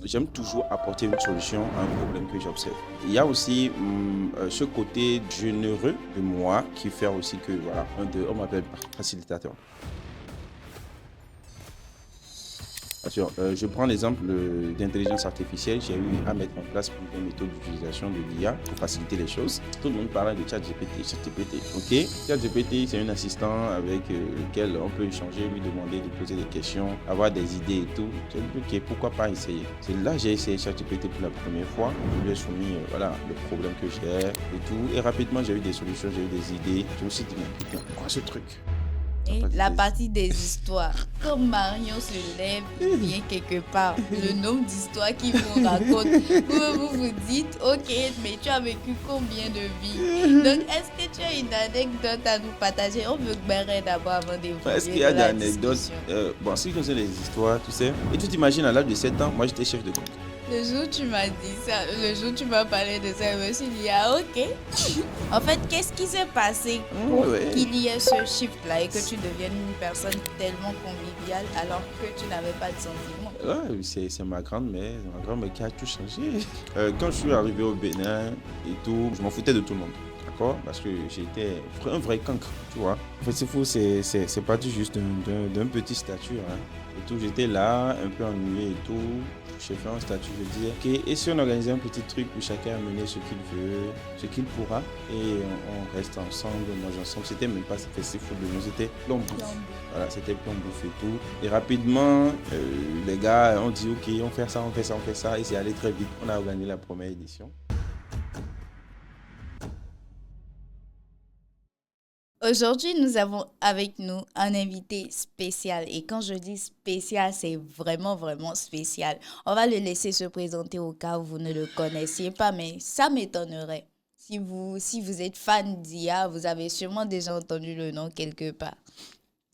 j'aime toujours apporter une solution à un problème que j'observe. Il y a aussi ce côté généreux de moi qui fait aussi que, voilà, on m'appelle facilitateur. Bien sûr, je prends l'exemple d'intelligence artificielle. J'ai eu à mettre en place plusieurs méthodes d'utilisation de l'IA pour faciliter les choses. Tout le monde parle de ChatGPT. Ok, ChatGPT, c'est un assistant avec lequel on peut échanger, lui demander de poser des questions, avoir des idées et tout. J'ai dit, ok, pourquoi pas essayer. C'est là que j'ai essayé ChatGPT pour la première fois. Je lui ai soumis voilà, le problème que j'ai et tout. Et rapidement, j'ai eu des solutions, j'ai eu des idées. Je me suis dit, mais quoi ce truc? Et la partie des histoires. Quand Marion se lève, il vient quelque part. Le nombre d'histoires qu'il vous raconte, vous dites, ok, mais tu as vécu combien de vies? Donc, est-ce que tu as une anecdote à nous partager? On veut barrer d'abord avant d'évoluer Est-ce qu'il y a dans des la anecdotes discussion. Bon, si je faisais les histoires, tu sais. Et tu t'imagines, à l'âge de 7 ans, moi j'étais chef de compte. Le jour où tu m'as dit ça, le jour où tu m'as parlé de ça, je me suis dit, ah ok. En fait, qu'est-ce qui s'est passé pour Ouais. qu'il y ait ce shift-là et que tu deviennes une personne tellement conviviale alors que tu n'avais pas de sentiments? Ouais, c'est ma grand-mère qui a tout changé. Quand je suis arrivé au Bénin et tout, je m'en foutais de tout le monde. D'accord? Parce que j'étais un vrai cancre, tu vois. En fait, c'est fou, c'est parti juste d'un petit statut. Hein. Et tout, j'étais là, un peu ennuyé et tout. J'ai fait un statut, je dis, ok, et si on organisait un petit truc où chacun a mené ce qu'il veut, ce qu'il pourra, et on reste ensemble, on mange ensemble. C'était même pas festival de nous, c'était plomb bouffe. Voilà, c'était plomb bouffe et tout. Et rapidement, les gars ont dit, ok, on fait ça, on fait ça, on fait ça, et c'est allé très vite. On a organisé la première édition. Aujourd'hui, nous avons avec nous un invité spécial. Et quand je dis spécial, c'est vraiment, vraiment spécial. On va le laisser se présenter au cas où vous ne le connaissiez pas, mais ça m'étonnerait. Si vous êtes fan d'IA, vous avez sûrement déjà entendu le nom quelque part.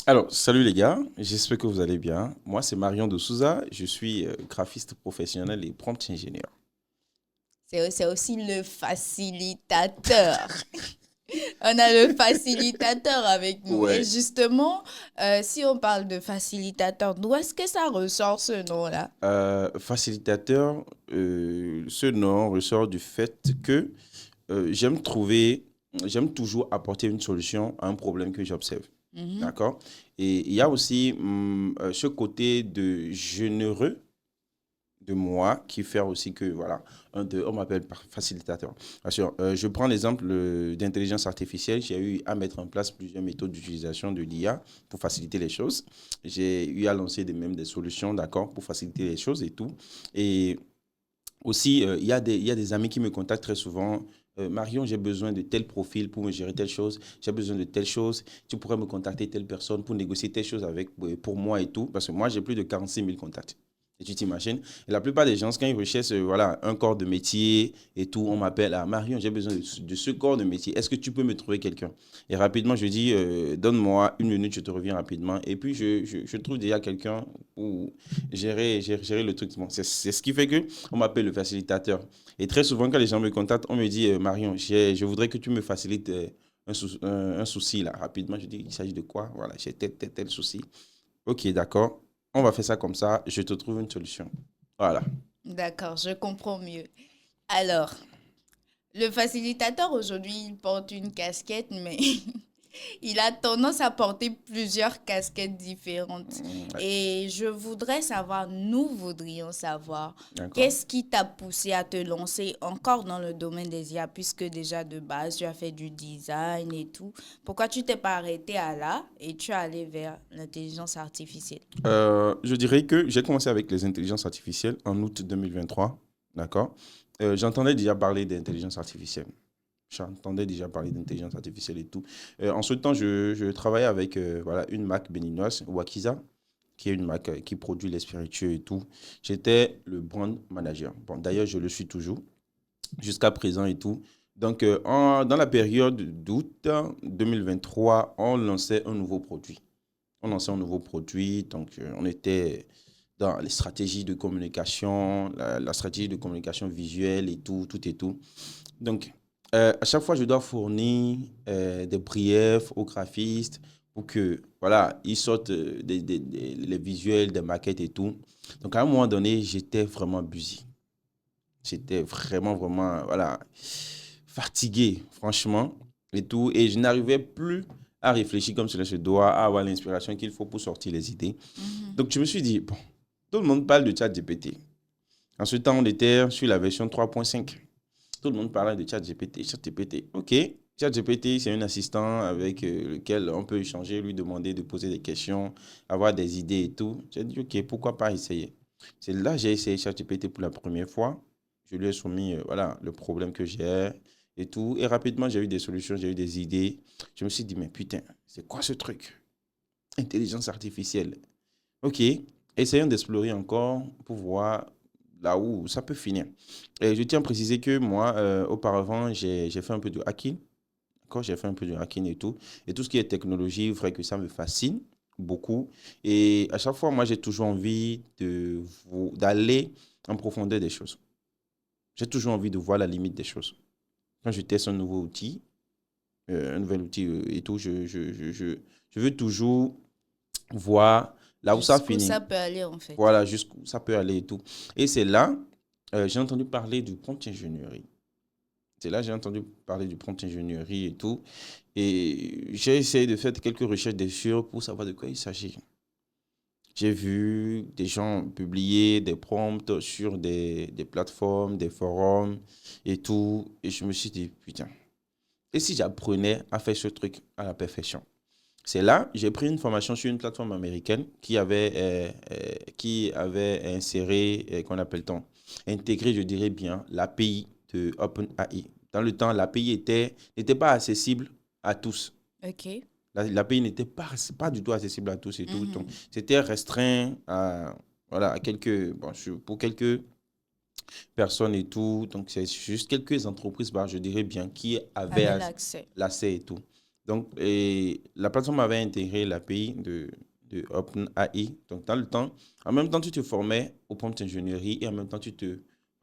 Alors, salut les gars, j'espère que vous allez bien. Moi, c'est Marion de Souza, je suis graphiste professionnel et prompt ingénieur. C'est aussi le facilitateur. On a le facilitateur avec nous. Et Ouais. justement, si on parle de facilitateur, d'où est-ce que ça ressort ce nom-là? Facilitateur, ce nom ressort du fait que j'aime toujours apporter une solution à un problème que j'observe. Mhm. D'accord? Et il y a aussi ce côté de généreux de moi qui fait aussi que, voilà, on m'appelle facilitateur. Bien sûr, je prends l'exemple d'intelligence artificielle. J'ai eu à mettre en place plusieurs méthodes d'utilisation de l'IA pour faciliter les choses. J'ai eu à lancer même des solutions, d'accord, pour faciliter les choses et tout. Et aussi, il y a des amis qui me contactent très souvent. Marion, j'ai besoin de tel profil pour me gérer telle chose. J'ai besoin de telle chose. Tu pourrais me contacter telle personne pour négocier telle chose pour moi et tout. Parce que moi, j'ai plus de 46 000 contacts. Et tu t'imagines? Et la plupart des gens, quand ils recherchent voilà, un corps de métier et tout, on m'appelle, ah, Marion, j'ai besoin de ce corps de métier. Est-ce que tu peux me trouver quelqu'un? Et rapidement, je dis, donne-moi une minute, je te reviens rapidement. Et puis, je trouve déjà quelqu'un pour gérer le truc. Bon, c'est ce qui fait que on m'appelle le facilitateur. Et très souvent, quand les gens me contactent, on me dit, Marion, je voudrais que tu me facilites un souci là. Rapidement, je dis, il s'agit de quoi? Voilà, j'ai tel souci. Ok, d'accord. On va faire ça comme ça. Je te trouve une solution. Voilà. D'accord, je comprends mieux. Alors, le facilitateur aujourd'hui, il porte une casquette, mais il a tendance à porter plusieurs casquettes différentes. Ouais, Et je voudrais savoir, nous voudrions savoir, d'accord. qu'est-ce qui t'a poussé à te lancer encore dans le domaine des IA, puisque déjà de base, tu as fait du design et tout. Pourquoi tu t'es pas arrêté à là et tu es allé vers l'intelligence artificielle? Je dirais que j'ai commencé avec les intelligences artificielles en août 2023. D'accord. J'entendais déjà parler d'intelligence artificielle. J'entendais déjà parler d'intelligence artificielle et tout. En ce temps, je travaillais avec voilà, une marque béninoise, Wakiza, qui est une marque qui produit les spiritueux et tout. J'étais le brand manager. Bon, d'ailleurs, je le suis toujours, jusqu'à présent et tout. Donc, dans la période d'août 2023, on lançait un nouveau produit. On lançait un nouveau produit, donc on était dans les stratégies de communication, la stratégie de communication visuelle et tout, tout et tout. Donc, à chaque fois, je dois fournir des briefs aux graphistes pour que, voilà, ils sortent les visuels, des maquettes et tout. Donc, à un moment donné, j'étais vraiment busy. J'étais vraiment, vraiment, voilà, fatigué, franchement, et tout. Et je n'arrivais plus à réfléchir comme cela se doit, à avoir l'inspiration qu'il faut pour sortir les idées. Mhm. Donc, je me suis dit, bon, tout le monde parle de ChatGPT. En ce temps, on était sur la version 3.5. Tout le monde parlait de ChatGPT. ChatGPT, ok. ChatGPT, c'est un assistant avec lequel on peut échanger, lui demander de poser des questions, avoir des idées et tout. J'ai dit, ok, pourquoi pas essayer. C'est là que j'ai essayé ChatGPT pour la première fois. Je lui ai soumis voilà, le problème que j'ai et tout. Et rapidement, j'ai eu des solutions, j'ai eu des idées. Je me suis dit, mais putain, c'est quoi ce truc? Intelligence artificielle. Ok, essayons d'explorer encore pour voir là où ça peut finir. Et je tiens à préciser que moi, auparavant, j'ai fait un peu de hacking. D'accord, j'ai fait un peu de hacking et tout. Et tout ce qui est technologie, il faudrait que ça me fascine beaucoup. Et à chaque fois, moi, j'ai toujours envie d'aller en profondeur des choses. J'ai toujours envie de voir la limite des choses. Quand je teste un nouvel outil et tout, je veux toujours voir là où ça Jusqu'où finit. ça peut aller, en fait. Voilà, jusqu'où ça peut aller et tout. Et c'est là, j'ai entendu parler du prompt ingénierie. C'est là, j'ai entendu parler du prompt ingénierie et tout. Et j'ai essayé de faire quelques recherches dessus pour savoir de quoi il s'agit. J'ai vu des gens publier des prompts sur des plateformes, des forums et tout. Et je me suis dit, putain, et si j'apprenais à faire ce truc à la perfection? C'est là, j'ai pris une formation sur une plateforme américaine qui avait inséré, qu'on appelle-t-on, intégré, je dirais bien, l'API de OpenAI. Dans le temps, l'API n'était pas accessible à tous. OK. L'API n'était pas du tout accessible à tous et tout. Donc, Mhm. c'était restreint à, voilà, pour quelques personnes et tout. Donc, c'est juste quelques entreprises, bah, je dirais bien, qui avaient Avec l'accès. l'accès et tout. Donc, et la plateforme avait intégré l'API de OpenAI. Donc, dans le temps, en même temps, tu te formais au prompt ingénierie et en même temps,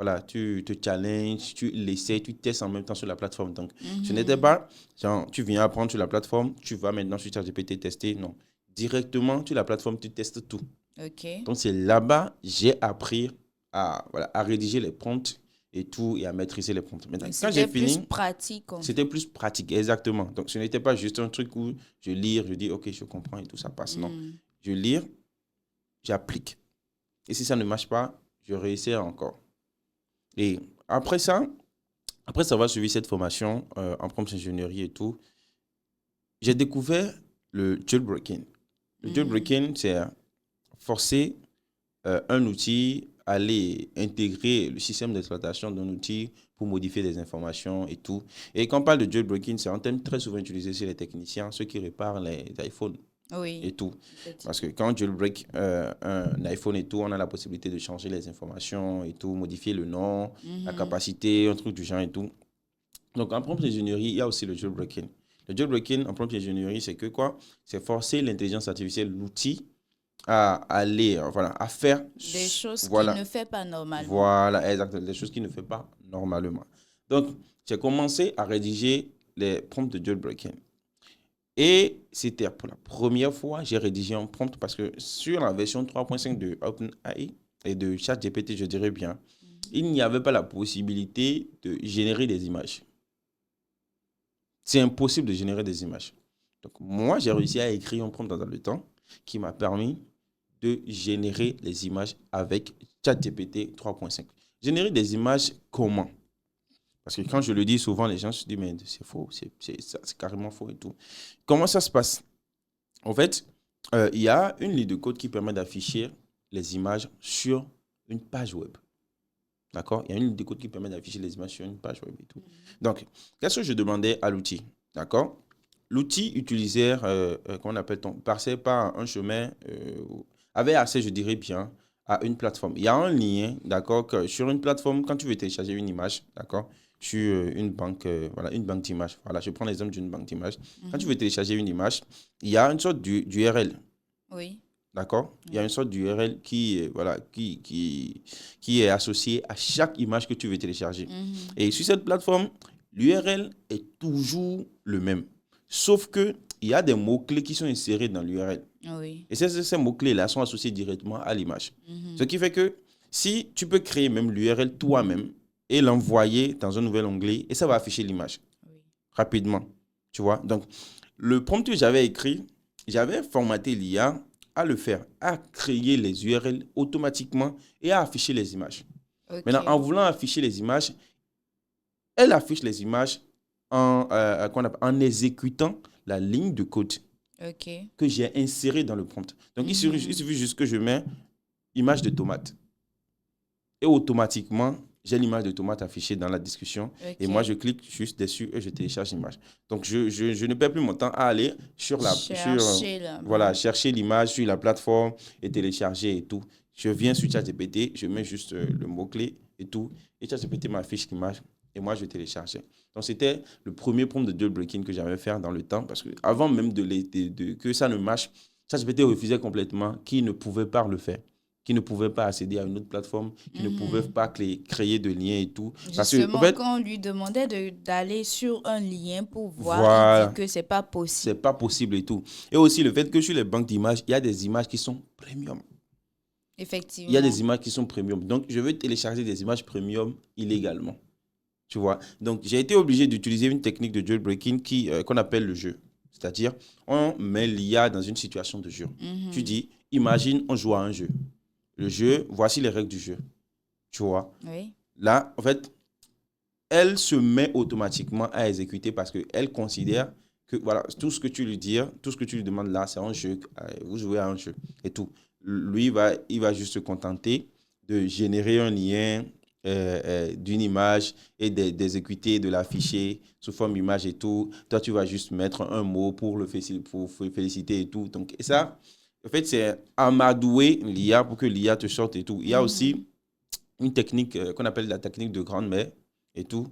voilà, tu te challenges, tu l'essaies, tu testes en même temps sur la plateforme. Donc, ce n'était Mhm. pas, genre, tu viens apprendre sur la plateforme, tu vas maintenant sur ChatGPT tester. Non. Directement sur la plateforme, tu testes tout. OK. Donc, c'est là-bas, j'ai appris voilà, à rédiger les prompts et tout, et à maîtriser les prompts. Maintenant, Donc, quand j'ai c'était plus fini, pratique, en c'était fait. plus pratique, exactement. Donc, ce n'était pas juste un truc où je lis, je dis, OK, je comprends et tout, ça passe. Non. Mhm. Je lis, j'applique. Et si ça ne marche pas, je réessaie encore. Et après avoir suivi cette formation en prompt ingénierie et tout, j'ai découvert le jailbreaking. Le Mhm. jailbreaking, c'est forcer un outil, aller intégrer le système d'exploitation d'un outil pour modifier des informations et tout. Et quand on parle de jailbreaking, c'est un terme très souvent utilisé chez les techniciens, ceux qui réparent les iPhones Oui, et tout. Parce que effectivement. quand on jailbreak un iPhone et tout, on a la possibilité de changer les informations et tout, modifier le nom, la Mhm. capacité, un truc du genre et tout. Donc en prompt ingénierie, il y a aussi le jailbreaking. Le jailbreaking en prompt ingénierie, c'est que quoi? C'est forcer l'intelligence artificielle, l'outil, à aller, voilà, à faire, Des choses qu'il voilà, ne fait pas normalement. voilà, exactement, des choses qu'il ne fait pas normalement. Donc, j'ai commencé à rédiger les prompts de jailbreaking. Et c'était pour la première fois j'ai rédigé un prompt parce que sur la version 3.5 de OpenAI et de ChatGPT, je dirais bien, Mhm. il n'y avait pas la possibilité de générer des images. C'est impossible de générer des images. Donc, moi, j'ai réussi à écrire un prompt dans le temps qui m'a permis de générer les images avec ChatGPT 3.5. Générer des images comment? Parce que quand je le dis souvent, les gens se disent, mais c'est faux, c'est carrément faux et tout. Comment ça se passe? En fait, il y a une ligne de code qui permet d'afficher les images sur une page web. D'accord? Il y a une ligne de code qui permet d'afficher les images sur une page web et tout. Donc, qu'est-ce que je demandais à l'outil? D'accord? L'outil utilisait, qu'on appelle-t-on, passait par un chemin, avait accès, je dirais bien, à une plateforme. Il y a un lien, d'accord, que sur une plateforme, quand tu veux télécharger une image, d'accord, sur une banque, voilà, une banque d'images. Voilà, je prends l'exemple d'une banque d'images. Quand tu veux Mhm. télécharger une image, il y a une sorte d'URL. Oui, D'accord? Il y a une oui. sorte d'URL voilà, qui est associée à chaque image que tu veux télécharger. Mhm. Et sur cette plateforme, l'URL est toujours le même. Sauf que il y a des mots-clés qui sont insérés dans l'URL. Oui. Et ces mots-clés-là sont associés directement à l'image. Ce qui fait que si tu peux créer même l'URL toi-même et l'envoyer dans un nouvel onglet, et ça va afficher l'image rapidement. Tu vois? Donc, le prompt que j'avais écrit, j'avais formaté l'IA à le faire, à créer les URL automatiquement et à afficher les images. Maintenant, en voulant afficher les images, elle affiche les images en exécutant la ligne de code que j'ai insérée dans le prompt. Donc, il suffit juste que je mets image de tomate. Et automatiquement, j'ai l'image de tomate affichée dans la discussion. Et moi, je clique juste dessus et je télécharge l'image. Donc, je ne perds plus mon temps à aller chercher l'image sur la plateforme et télécharger et tout. Je viens sur ChatGPT, je mets juste le mot-clé et tout. Et ChatGPT m'affiche l'image et moi, je téléchargeais. Donc, c'était le premier prompt de jailbreaking que j'avais fait dans le temps. Parce que avant même que ça ne marche, ChatGPT refusait complètement qu'il ne pouvait pas le faire, qui ne pouvaient pas accéder à une autre plateforme, qui ne pouvaient pas créer de liens et tout. Justement, parce que, en fait, quand on lui demandait d'aller sur un lien pour voir, il dit que ce n'est pas possible. C'est pas possible et tout. Et aussi le fait que sur les banques d'images, il y a des images qui sont premium. Effectivement. Il y a des images qui sont premium. Donc, je veux télécharger des images premium illégalement. Tu vois? Donc, j'ai été obligé d'utiliser une technique de jailbreaking qu'on appelle le jeu. C'est-à-dire, on met l'IA dans une situation de jeu. Tu dis, imagine, on joue à un jeu. Le jeu, voici les règles du jeu. Tu vois? Oui. Là, en fait, elle se met automatiquement à exécuter parce qu'elle considère que voilà, tout ce que tu lui dis, tout ce que tu lui demandes là, c'est un jeu. Vous jouez à un jeu et tout. Lui, il va juste se contenter de générer un lien d'une image et d'exécuter, de l'afficher sous forme image et tout. Toi, tu vas juste mettre un mot pour le féliciter et tout. Donc, et ça, en fait, c'est amadouer l'IA pour que l'IA te sorte et tout. Il y a aussi une technique qu'on appelle la technique de grande mère et tout.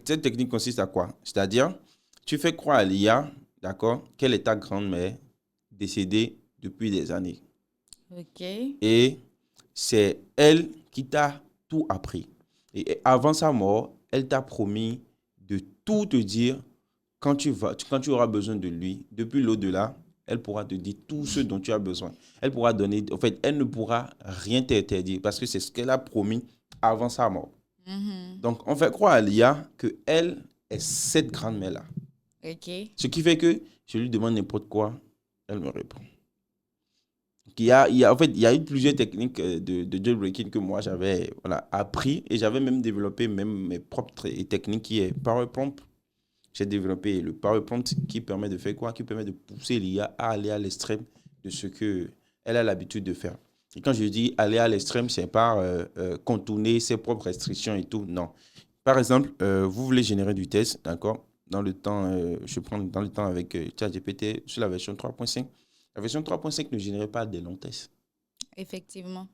Cette technique consiste à quoi? C'est-à-dire, tu fais croire à l'IA, d'accord, qu'elle est ta grand-mère décédée depuis des années. OK. Et c'est elle qui t'a tout appris. Et avant sa mort, elle t'a promis de tout te dire quand tu auras besoin de lui. Depuis l'au-delà, elle pourra te dire tout ce dont tu as besoin. Elle pourra donner, en fait, elle ne pourra rien t'interdire parce que c'est ce qu'elle a promis avant sa mort. Donc, on fait croire à l'IA qu'elle est cette grand-mère-là. OK. Ce qui fait que je lui demande n'importe quoi, elle me répond. En fait, il y a eu plusieurs techniques de jailbreaking que moi j'avais appris et j'avais même développé mes propres techniques qui est PowerPrompt. J'ai développé le PowerPrompt qui permet de faire quoi? Qui permet de pousser l'IA à aller à l'extrême de ce qu'elle a l'habitude de faire. Et quand je dis aller à l'extrême, c'est pas contourner ses propres restrictions et tout. Non. Par exemple, vous voulez générer du test, d'accord? Dans le temps, je prends dans le temps avec ChatGPT sur la version 3.5. La version 3.5 ne générait pas des longs tests. Effectivement.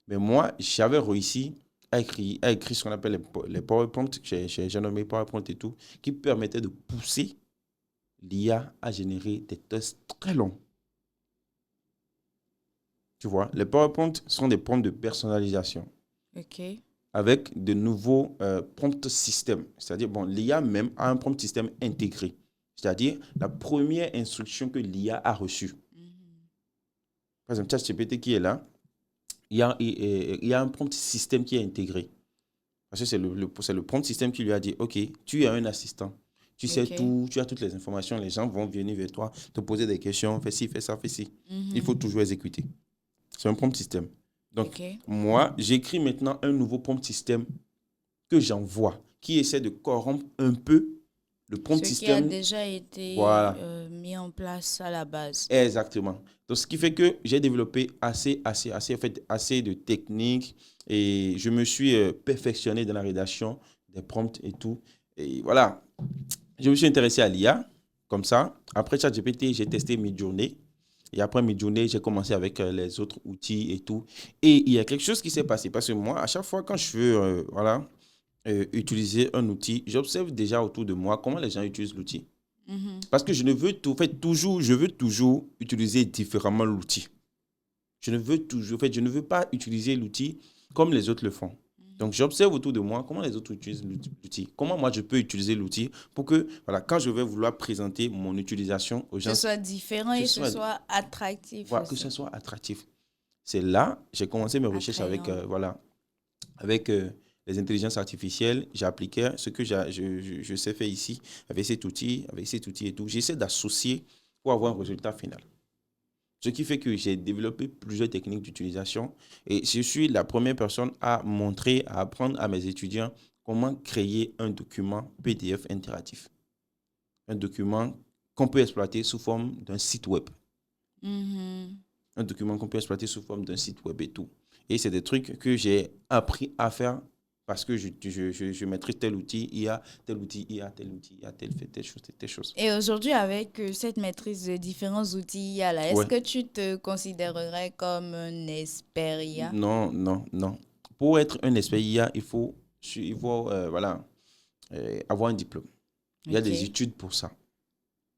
Mais moi, j'avais réussi à écrire ce qu'on appelle les PowerPoint, j'ai nommé PowerPoint et tout, qui permettait de pousser l'IA à générer des tests très longs. Tu vois, les PowerPoint sont des prompts de personnalisation. OK. Avec de nouveaux prompt systèmes. C'est-à-dire, bon, l'IA même a un prompt système intégré. C'est-à-dire, la première instruction que l'IA a reçue. Par exemple, ChatGPT qui est là, il y a un prompt système qui est intégré. Parce que c'est le prompt système qui lui a dit, OK, tu es un assistant. Tu sais tout, tu as toutes les informations. Les gens vont venir vers toi, te poser des questions. Fais ci, fais ça, fais ci. Il faut toujours exécuter. C'est un prompt système. Donc, moi, j'écris maintenant un nouveau prompt système que j'envoie, qui essaie de corrompre un peu le prompt système. Ce qui a déjà été mis en place à la base. Exactement. Donc, ce qui fait que j'ai développé assez de techniques et je me suis perfectionné dans la rédaction des prompts et tout. Et voilà, je me suis intéressé à l'IA comme ça. Après ChatGPT, j'ai testé Midjourney. Et après Midjourney, j'ai commencé avec les autres outils et tout. Et il y a quelque chose qui s'est passé parce que moi, à chaque fois quand je veux utiliser un outil, j'observe déjà autour de moi comment les gens utilisent l'outil. Parce que je veux toujours utiliser différemment l'outil. Je ne veux pas utiliser l'outil comme les autres le font. Donc, j'observe autour de moi comment les autres utilisent l'outil. Comment moi, je peux utiliser l'outil pour que, voilà, quand je vais vouloir présenter mon utilisation aux gens, Que ce soit différent que et ce ce soit, soit attractif voilà, que ce aussi. soit attractif. C'est là, j'ai commencé mes recherches avec, Attrayant. voilà, avec les intelligences artificielles. J'appliquais ce que je sais faire ici avec cet outil et tout. J'essaie d'associer pour avoir un résultat final. Ce qui fait que j'ai développé plusieurs techniques d'utilisation et je suis la première personne à montrer, à apprendre à mes étudiants comment créer un document PDF interactif. Un document qu'on peut exploiter sous forme d'un site web. Mhm. Un document qu'on peut exploiter sous forme d'un site web et tout. Et c'est des trucs que j'ai appris à faire parce que je maîtrise tel outil, il y a tel outil, il y a tel outil, il y a tel fait telle chose, telle chose. Et aujourd'hui, avec cette maîtrise de différents outils IA là, est-ce Ouais. que tu te considérerais comme un expert IA? Non, non, non. Pour être un expert IA, voilà, avoir un diplôme. Il y a des OK. études pour ça.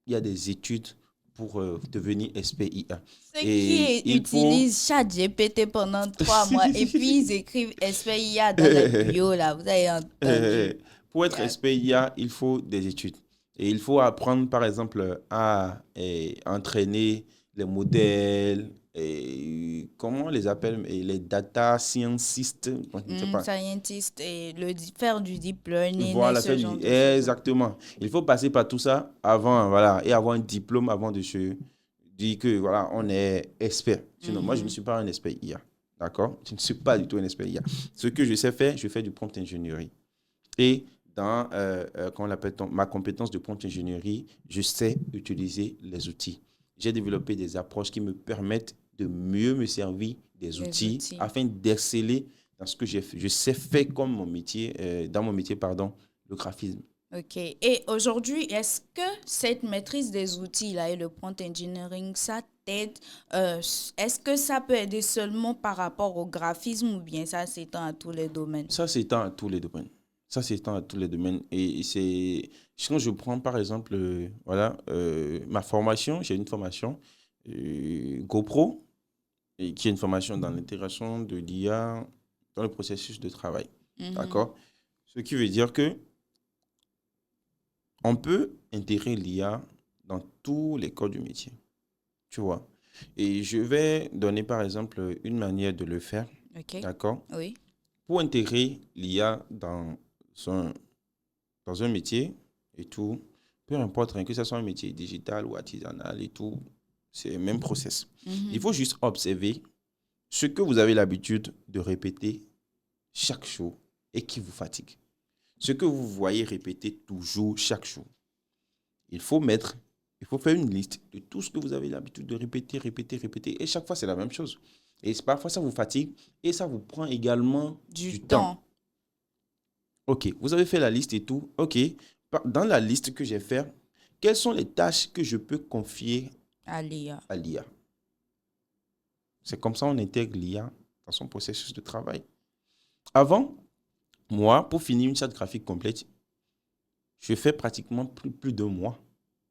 Il y a des études pour devenir expert IA. Ceux Et qui il faut... utilisent ChatGPT pendant 3 mois et puis ils écrivent expert IA dans les bios là, vous avez entendu. Pour Il y être a- expert IA, il faut des études. Et il faut apprendre, par exemple, à entraîner les modèles, et comment on les appelle, et les data scientists, je ne sais pas. Scientist et faire du deep learning et Voilà, ce genre de choses là. exactement. Il faut passer par tout ça avant, voilà, et avoir un diplôme avant de se dire que, voilà, on est expert. Sinon, moi, je ne Mhm. suis pas un expert IA. D'accord? Je ne suis pas du tout un expert IA. Ce que je sais faire, je fais du prompt ingénierie. Et dans comment on appelle ma compétence de prompt ingénierie, je sais utiliser les outils. J'ai développé des approches qui me permettent de mieux me servir des Les outils outils. afin d'exceller dans ce que je sais faire comme mon métier, dans mon métier, pardon, le graphisme. OK. Et aujourd'hui, est-ce que cette maîtrise des outils là et le prompt engineering, ça t'aide? Est-ce que ça peut aider seulement par rapport au graphisme ou bien ça s'étend à tous les domaines? Ça s'étend à tous les domaines. Ça s'étend à tous les domaines. Et c'est, quand je prends par exemple, voilà, ma formation, j'ai une formation GoPro, et qui est une formation dans l'intégration de l'IA dans le processus de travail. Mhm. D'accord? Ce qui veut dire que on peut intégrer l'IA dans tous les corps du métier. Tu vois? Et je vais donner par exemple une manière de le faire. OK. D'accord? Oui. Pour intégrer l'IA un, dans un métier et tout, peu importe, hein, que ce soit un métier digital ou artisanal et tout, c'est le même process. Il Mhm. faut juste observer ce que vous avez l'habitude de répéter chaque jour et qui vous fatigue. Ce que vous voyez répéter toujours chaque jour. Il faut mettre, il faut faire une liste de tout ce que vous avez l'habitude de répéter, répéter, répéter. Et chaque fois, c'est la même chose. Et parfois, ça vous fatigue et ça vous prend également Du du temps. temps OK, vous avez fait la liste et tout. OK, dans la liste que j'ai faite, quelles sont les tâches que je peux confier à l'IA. à l'IA? C'est comme ça qu'on intègre l'IA dans son processus de travail. Avant, moi, pour finir une charte graphique complète, je fais pratiquement plus de mois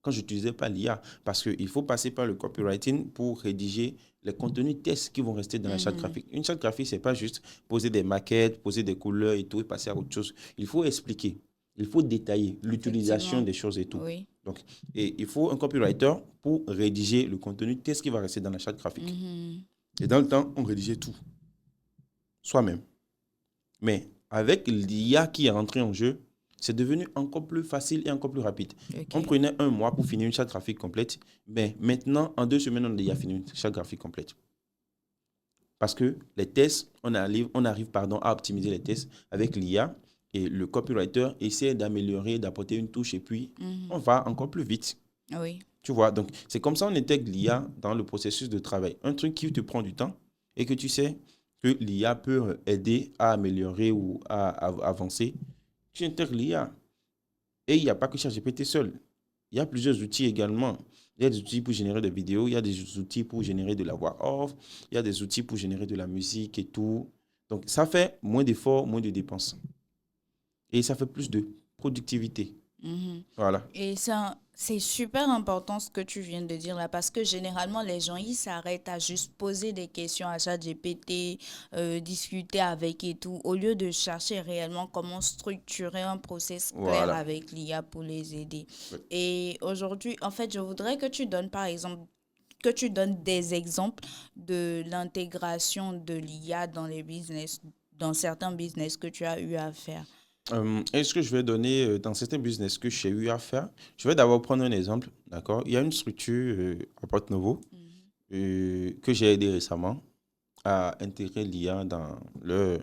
quand je n'utilisais pas l'IA. Parce qu'il faut passer par le copywriting pour rédiger les contenus tests qui vont rester dans la charte Mhm. graphique. Une charte graphique, ce n'est pas juste poser des maquettes, poser des couleurs et tout et passer à autre chose. Il faut expliquer, il faut détailler l'utilisation Effectivement. des choses et tout. Oui. Donc, et il faut un copywriter pour rédiger le contenu test qui va rester dans la charte graphique. Mhm. Et dans le temps, on rédigeait tout soi-même. Mais avec l'IA qui est rentrée en jeu, c'est devenu encore plus facile et encore plus rapide. On OK. prenait un mois pour finir une charte graphique complète, mais maintenant, en 2 semaines, on a déjà fini une charte graphique complète. Parce que les tests, on arrive à optimiser les tests avec l'IA et le copywriter essaie d'améliorer, d'apporter une touche et puis on Mhm. va encore plus vite. Oui. Tu vois, donc c'est comme ça on intègre l'IA dans le processus de travail. Un truc qui te prend du temps et que tu sais que l'IA peut aider à améliorer ou à avancer, tu intègres l'IA. Et il n'y a pas que ChatGPT seul. Il y a plusieurs outils également. Il y a des outils pour générer des vidéos, il y a des outils pour générer de la voix off, il y a des outils pour générer de la musique et tout. Donc ça fait moins d'efforts, moins de dépenses. Et ça fait plus de productivité. Mhm. Voilà. Et ça, c'est super important ce que tu viens de dire là, parce que généralement, les gens, ils s'arrêtent à juste poser des questions à ChatGPT, discuter avec et tout, au lieu de chercher réellement comment structurer un process clair Voilà. avec l'IA pour les aider. Ouais. Et aujourd'hui, en fait, je voudrais que tu donnes, par exemple, que tu donnes des exemples de l'intégration de l'IA dans les business, dans certains business que tu as eu à faire. Est-ce que je vais donner dans certains business que j'ai eu à faire? Je vais d'abord prendre un exemple, d'accord? Il y a une structure à Porto-Novo Mhm. que j'ai aidé récemment à intégrer l'IA dans le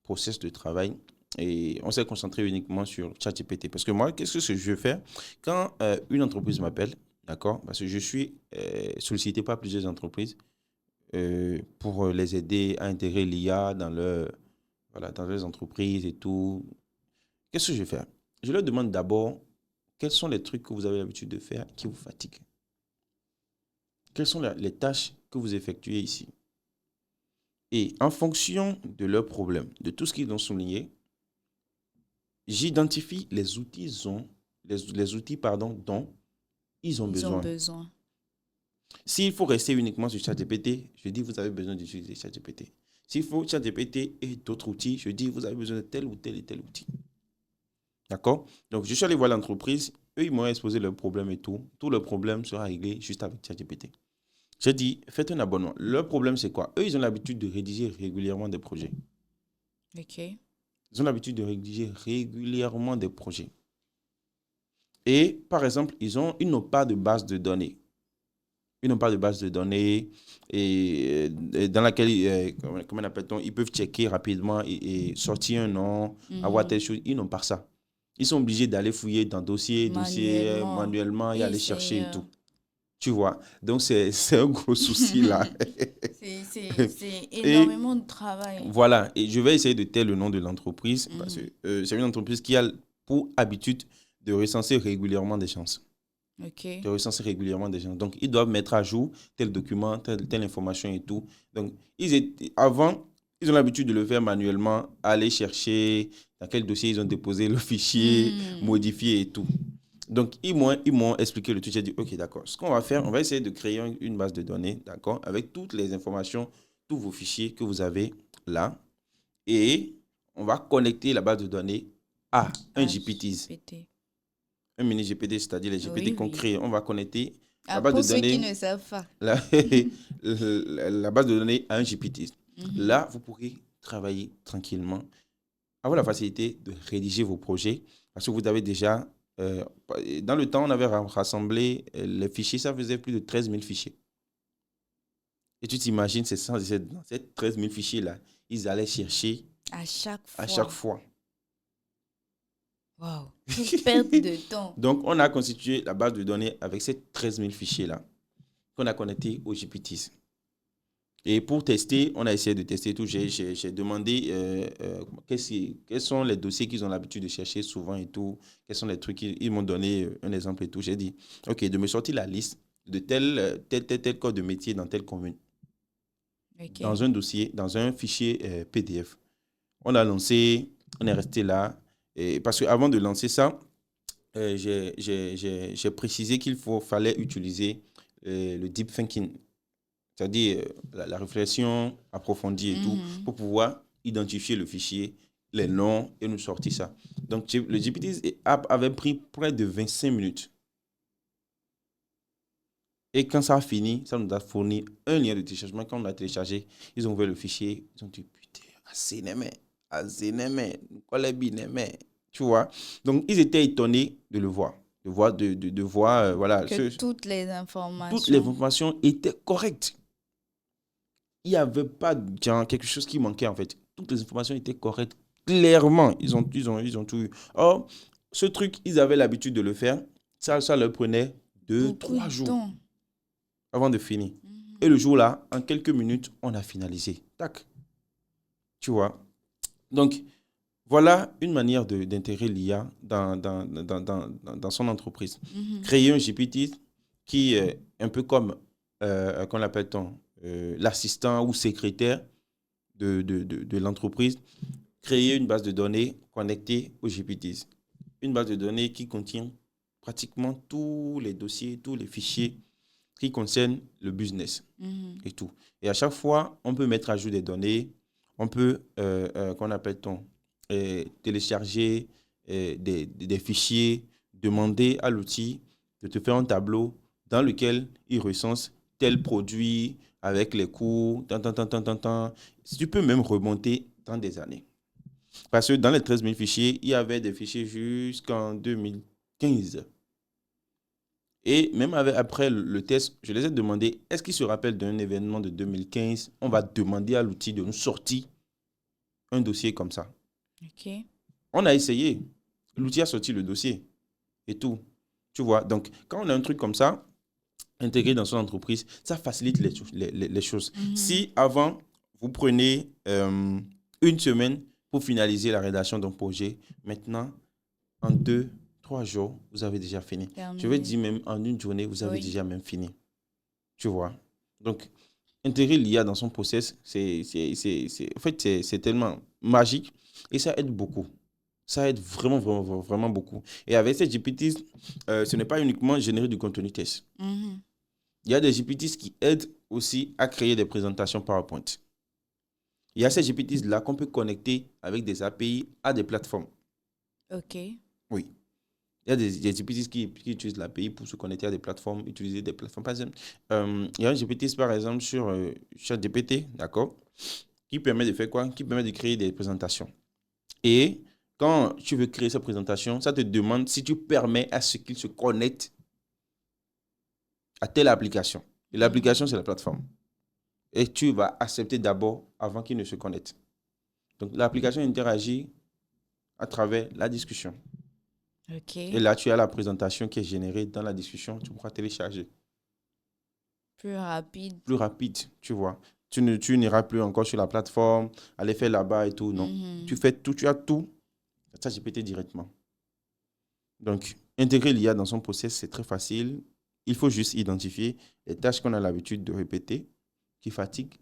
process de travail. Et on s'est concentré uniquement sur ChatGPT. Parce que moi, qu'est-ce que je fais quand une entreprise m'appelle, d'accord? Parce que je suis sollicité par plusieurs entreprises pour les aider à intégrer l'IA voilà, dans leurs entreprises et tout. Qu'est-ce que je fais? Je leur demande d'abord quels sont les trucs que vous avez l'habitude de faire qui vous fatiguent. Quelles sont les tâches que vous effectuez ici? Et en fonction de leurs problèmes, de tout ce qu'ils ont souligné, j'identifie les outils dont ils ont Ils ont besoin. besoin. S'il faut rester uniquement sur ChatGPT, je dis vous avez besoin d'utiliser ChatGPT. S'il faut ChatGPT et d'autres outils, je dis vous avez besoin de tel ou tel et tel outil. D'accord? Donc, je suis allé voir l'entreprise. Eux, ils m'ont exposé leurs problèmes et tout. Tout le problème sera réglé juste avec ChatGPT. J'ai dit, faites un abonnement. Leur problème, c'est quoi? Eux, ils ont l'habitude de rédiger régulièrement des projets. OK. Ils ont l'habitude de rédiger régulièrement des projets. Et, par exemple, ils n'ont pas de base de données. Ils n'ont pas de base de données dans laquelle, comment appelle-t-on, ils peuvent checker rapidement et sortir un nom, avoir telle Mhm. chose. Ils n'ont pas ça. Ils sont obligés d'aller fouiller dans dossier Manuellement. manuellement et Et aller chercher et c'est tout. Tu vois? Donc, c'est un gros souci là. c'est Et énormément de travail. voilà. Et je vais essayer de taire le nom de l'entreprise parce que Mhm. c'est une entreprise qui a pour habitude de recenser régulièrement des gens. OK. De recenser régulièrement des gens. Donc, ils doivent mettre à jour tel document, telle information et tout. Donc, avant, ils ont l'habitude de le faire manuellement, aller chercher dans quel dossier ils ont déposé le fichier, Hmm. modifier et tout. Donc, ils m'ont expliqué le truc. J'ai dit, OK, d'accord. Ce qu'on va faire, on va essayer de créer une base de données, d'accord, avec toutes les informations, tous vos fichiers que vous avez là. Et on va connecter la base de données à un GPTs, HPT. un mini GPT, c'est-à-dire les GPT Oui, qu'on oui. crée. On va connecter la Ah, base de pour ceux qui données, ne savent pas. la, la base de données à un GPT. Mhm. Là, vous pourrez travailler tranquillement, avoir la facilité de rédiger vos projets parce que vous avez déjà, euh, dans le temps, on avait rassemblé les fichiers, ça faisait plus de 13 000 fichiers. Et tu t'imagines, dans ces 13 000 fichiers-là, ils allaient chercher À chaque à chaque fois. fois. Waouh. Quelle perte de temps. Donc, on a constitué la base de données avec ces 13 000 fichiers-là qu'on a connectés au GPTs. Et pour tester, on a essayé de tester tout. J'ai demandé quels sont les dossiers qu'ils ont l'habitude de chercher souvent et tout. Quels sont les trucs. Ils m'ont donné un exemple et tout. J'ai dit, OK, de me sortir la liste de tel code de métier dans telle commune, OK. dans un dossier, dans un fichier PDF. On a lancé, on est resté là. Et parce qu'avant de lancer ça, j'ai précisé fallait utiliser le deep thinking, c'est-à-dire la réflexion approfondie et tout, Mhm. pour pouvoir identifier le fichier, les noms et nous sortir ça. Donc, le GPT avait pris près de 25 minutes. Et quand ça a fini, ça nous a fourni un lien de téléchargement. Quand on a téléchargé, ils ont ouvert le fichier. Ils ont dit, putain, tu vois. Donc, ils étaient étonnés de le voir. De voir, voilà, Que toutes les toutes les informations. informations étaient correctes. Il n'y avait pas quelque chose qui manquait en fait. Toutes les informations étaient correctes. Clairement, ils ont tout eu. Or, ce truc, ils avaient l'habitude de le faire. Ça leur prenait deux, Beaucoup trois de jours temps. avant de finir. Et le Mhm. jour-là, en quelques minutes, on a finalisé. Tac. Tu vois. Donc, voilà une manière d'intégrer l'IA dans son entreprise. Mhm. Créer un GPT qui est un peu comme, qu'on l'appelle-t-on, l'assistant ou secrétaire de l'entreprise, créer une base de données connectée aux GPTs. une base de données qui contient pratiquement tous les dossiers, tous les fichiers qui concernent le business et tout. Et à chaque fois, on peut mettre à jour des données, on peut, qu'on appelle-t-on, télécharger des fichiers, demander à l'outil de te faire un tableau dans lequel il recense tel produit avec les coûts, tant, tant, tant, tant, tant, tant. Tu peux même remonter dans des années. Parce que dans les 13 000 fichiers, il y avait des fichiers jusqu'en 2015. Et même après le test, je les ai demandé, est-ce qu'ils se rappellent d'un événement de 2015? On va demander à l'outil de nous sortir un dossier comme ça. OK. On a essayé. L'outil a sorti le dossier et tout. Tu vois, donc quand on a un truc comme ça, intégré dans son entreprise, ça facilite les choses. Si avant, vous prenez une semaine pour finaliser la rédaction d'un projet, maintenant, en 2-3 jours, vous avez déjà fini. Terminé. Je veux dire même en une journée, vous avez Oui. déjà même fini. Tu vois. Donc, intégrer l'IA dans son process, en fait, c'est tellement magique et ça aide beaucoup. Ça aide vraiment, vraiment, vraiment beaucoup. Et avec ces GPTs, ce n'est pas uniquement générer du contenu test. Il y a des GPTs qui aident aussi à créer des présentations PowerPoint. Il y a ces GPTs-là qu'on peut connecter avec des API à des plateformes. OK. Oui. Il y a des GPTs qui utilisent l'API pour se connecter à des plateformes, utiliser des plateformes. Par exemple, il y a un GPT, par exemple, sur ChatGPT, d'accord, qui permet de faire quoi? Qui permet de créer des présentations. Et quand tu veux créer cette présentation, ça te demande si tu permets à ce qu'il se connecte à telle application. Et l'application, c'est la plateforme. Et tu vas accepter d'abord avant qu'il ne se connecte. Donc, l'application interagit à travers la discussion. OK. Et là, tu as la présentation qui est générée dans la discussion. Tu pourras télécharger. Plus rapide. Plus rapide, tu vois. Tu n'iras plus encore sur la plateforme, aller faire là-bas et tout. Non. Tu fais tout, tu as tout. Ça, j'ai pété directement. Donc, intégrer l'IA dans son process, c'est très facile. Il faut juste identifier les tâches qu'on a l'habitude de répéter, qui fatiguent,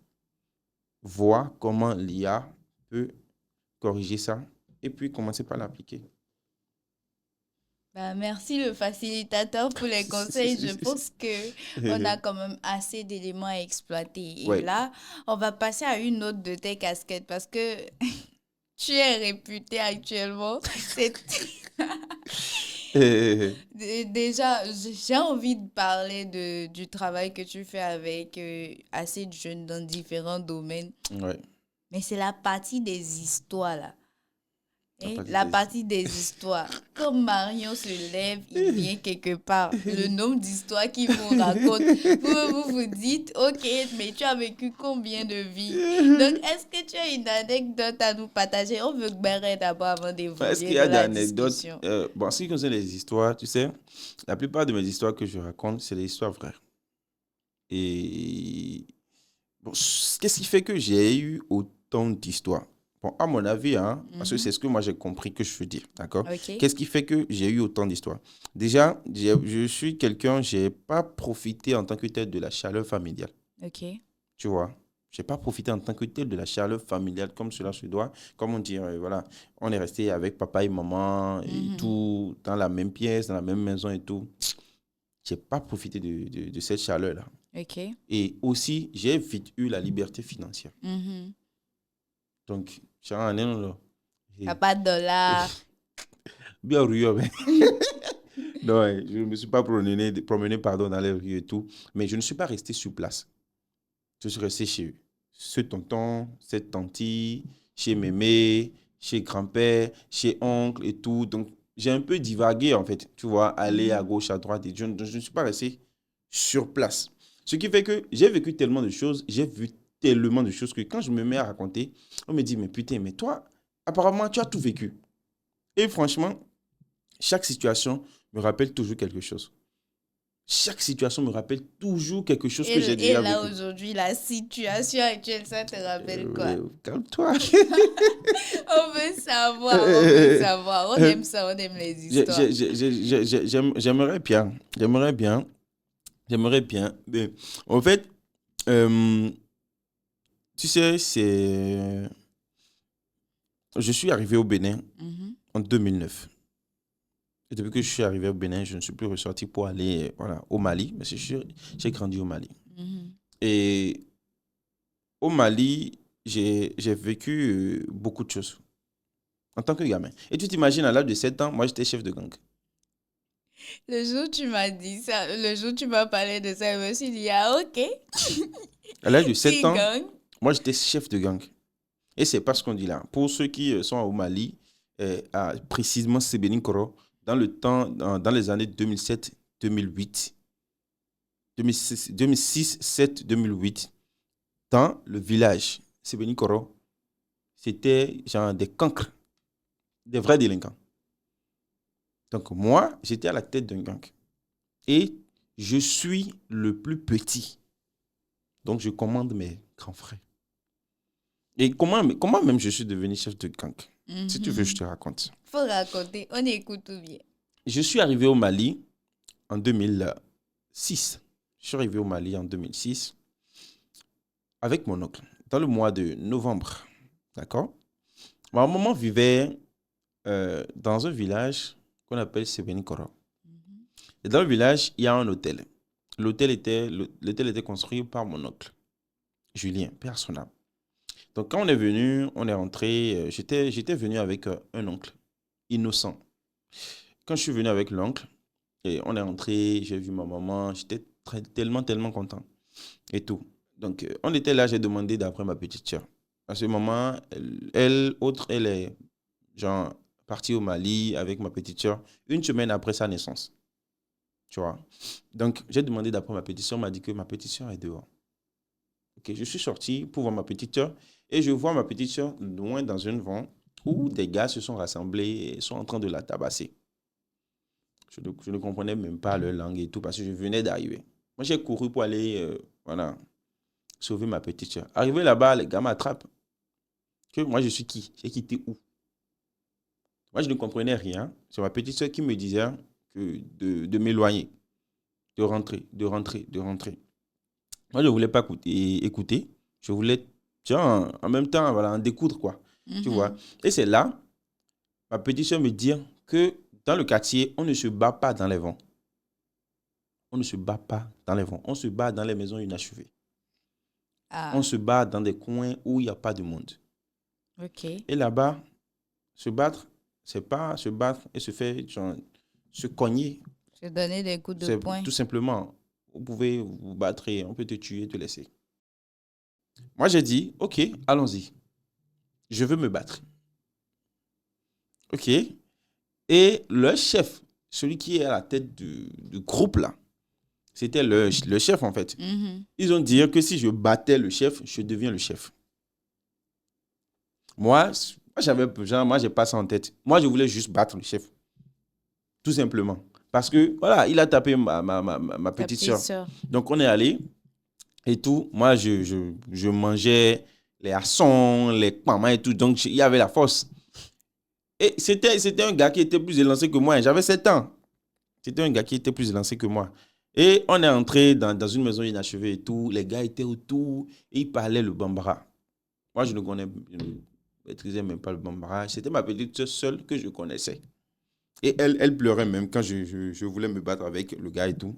voir comment l'IA peut corriger ça et puis commencer par l'appliquer. Bah, merci le facilitateur pour les conseils. Je pense qu'on a quand même assez d'éléments à exploiter. Et Ouais. là, on va passer à une autre de tes casquettes parce que tu es réputé actuellement. Déjà, j'ai envie de parler du travail que tu fais avec assez de jeunes dans différents domaines. Ouais. Mais c'est la partie des histoires, là. La Partie des histoires. Quand Marion se lève, il vient quelque part. Le nombre d'histoires qu'il vous raconte, vous dites, ok, mais tu as vécu combien de vies? Donc, est-ce que tu as une anecdote à nous partager? On veut que d'abord avant Est-ce d'évoluer qu'il y a dans des la anecdotes? discussion. Bon, en ce qui concerne les histoires, tu sais, la plupart de mes histoires que je raconte, c'est des histoires vraies. Et bon, qu'est-ce qui fait que j'ai eu autant d'histoires? Bon, à mon avis, hein, parce que c'est ce que moi j'ai compris que je veux dire, d'accord? Ok. Qu'est-ce qui fait que j'ai eu autant d'histoires? Déjà, je suis quelqu'un, j'ai pas profité en tant que tel de la chaleur familiale, Ok. tu vois? J'ai pas profité en tant que tel de la chaleur familiale comme cela se doit. Comme on dit, voilà, on est resté avec papa et maman et tout, dans la même pièce, dans la même maison et tout. J'ai pas profité de cette chaleur-là. Ok. Et aussi, j'ai vite eu la liberté financière. Donc, j'ai un là. T'as pas de dollars. Bien rue, mais non, ouais, je ne me suis pas promené pardon, dans les rues et tout. Mais je ne suis pas resté sur place. Je suis resté chez ce tonton, cette tante, chez mémé, chez grand-père, chez oncle et tout. Donc, j'ai un peu divagué, en fait. Tu vois, aller à gauche, à droite. Et je ne suis pas resté sur place. Ce qui fait que j'ai vécu tellement de choses, j'ai vu tellement de choses que quand je me mets à raconter, on me dit, mais putain, mais toi, apparemment, tu as tout vécu. Et franchement, chaque situation me rappelle toujours quelque chose. Chaque situation me rappelle toujours quelque chose que j'ai Et déjà là, vécu. aujourd'hui, la situation actuelle, ça te rappelle quoi? Calme-toi. On veut savoir, on veut savoir. On aime ça, on aime les histoires. J'aimerais bien. Mais, en fait, tu sais, je suis arrivé au Bénin en 2009. Et depuis que je suis arrivé au Bénin, je ne suis plus ressorti pour aller voilà, au Mali. Mais j'ai grandi au Mali. Mhm. Et au Mali, j'ai vécu beaucoup de choses en tant que gamin. Et tu t'imagines, à l'âge de 7 ans, moi, j'étais chef de gang. Le jour où tu m'as dit ça, le jour où tu m'as parlé de ça, je me suis dit, ah, ok, À l'âge de 7 petit ans, gang. moi, j'étais chef de gang. Et c'est pas ce qu'on dit là. Pour ceux qui sont au Mali, précisément Sebeni-Koro, dans les années 2007, 2008, 2006, 7, 2008, dans le village Sebeni-Koro, c'était genre des cancres, des vrais délinquants. Donc moi, j'étais à la tête d'un gang. Et je suis le plus petit. Donc je commande mes grands frères. Et comment même je suis devenu chef de gang? Si tu veux, je te raconte. Faut raconter, on écoute tout bien. Je suis arrivé au Mali en 2006. Je suis arrivé au Mali en 2006 avec mon oncle, dans le mois de novembre. D'accord? Ma maman vivait dans un village qu'on appelle Sebenikoro. Et dans le village, il y a un hôtel. L'hôtel était construit par mon oncle, Julien, père son âme. Donc, quand on est venu, on est rentré. J'étais venu avec un oncle, innocent. Quand je suis venu avec l'oncle, et on est rentré, j'ai vu ma maman, j'étais tellement content et tout. Donc, on était là, j'ai demandé d'après ma petite soeur. À ce moment, elle est genre partie au Mali avec ma petite soeur une semaine après sa naissance. Tu vois. Donc, j'ai demandé d'après ma petite soeur, on m'a dit que ma petite soeur est dehors. Ok, je suis sorti pour voir ma petite soeur et je vois ma petite soeur loin dans une vent où des gars se sont rassemblés et sont en train de la tabasser. Je ne comprenais même pas leur langue et tout parce que je venais d'arriver. Moi, j'ai couru pour aller voilà, sauver ma petite soeur. Arrivé là-bas, les gars m'attrapent. Que moi, je suis qui? J'ai quitté où? Moi, je ne comprenais rien. C'est ma petite soeur qui me disait que de m'éloigner, de rentrer. Moi, je ne voulais pas écouter. Je voulais, tiens, en même temps, voilà, en découdre, quoi. Tu vois. Et c'est là, ma petite soeur me dit que dans le quartier, on ne se bat pas dans les vents. On ne se bat pas dans les vents. On se bat dans les maisons inachevées. On Ah, se bat dans des coins où il n'y a pas de monde. ok. Et là-bas, se battre, c'est pas se battre et se faire, genre, se cogner. Je donnais des coups de C'est poing. tout simplement, vous pouvez vous battre et on peut te tuer, te laisser. Moi, j'ai dit, OK, allons-y. Je veux me battre. OK. Et le chef, celui qui est à la tête du groupe là, c'était le chef en fait. Mhm. Ils ont dit que si je battais le chef, je deviens le chef. Moi, j'ai pas ça en tête. Moi, je voulais juste battre le chef. Tout simplement. Parce que, voilà, il a tapé ma Ta petite petite soeur. soeur. Donc, on est allé et tout. Moi, je mangeais les haçons, les pamas et tout. Donc, il y avait la force. Et c'était un gars qui était plus élancé que moi. J'avais 7 ans. C'était un gars qui était plus élancé que moi. Et on est entré dans une maison inachevée et tout. Les gars étaient autour et ils parlaient le bambara. Moi, je ne maîtrisais même pas le bambara. C'était ma petite soeur seule que je connaissais. Et elle pleurait même quand je voulais me battre avec le gars et tout.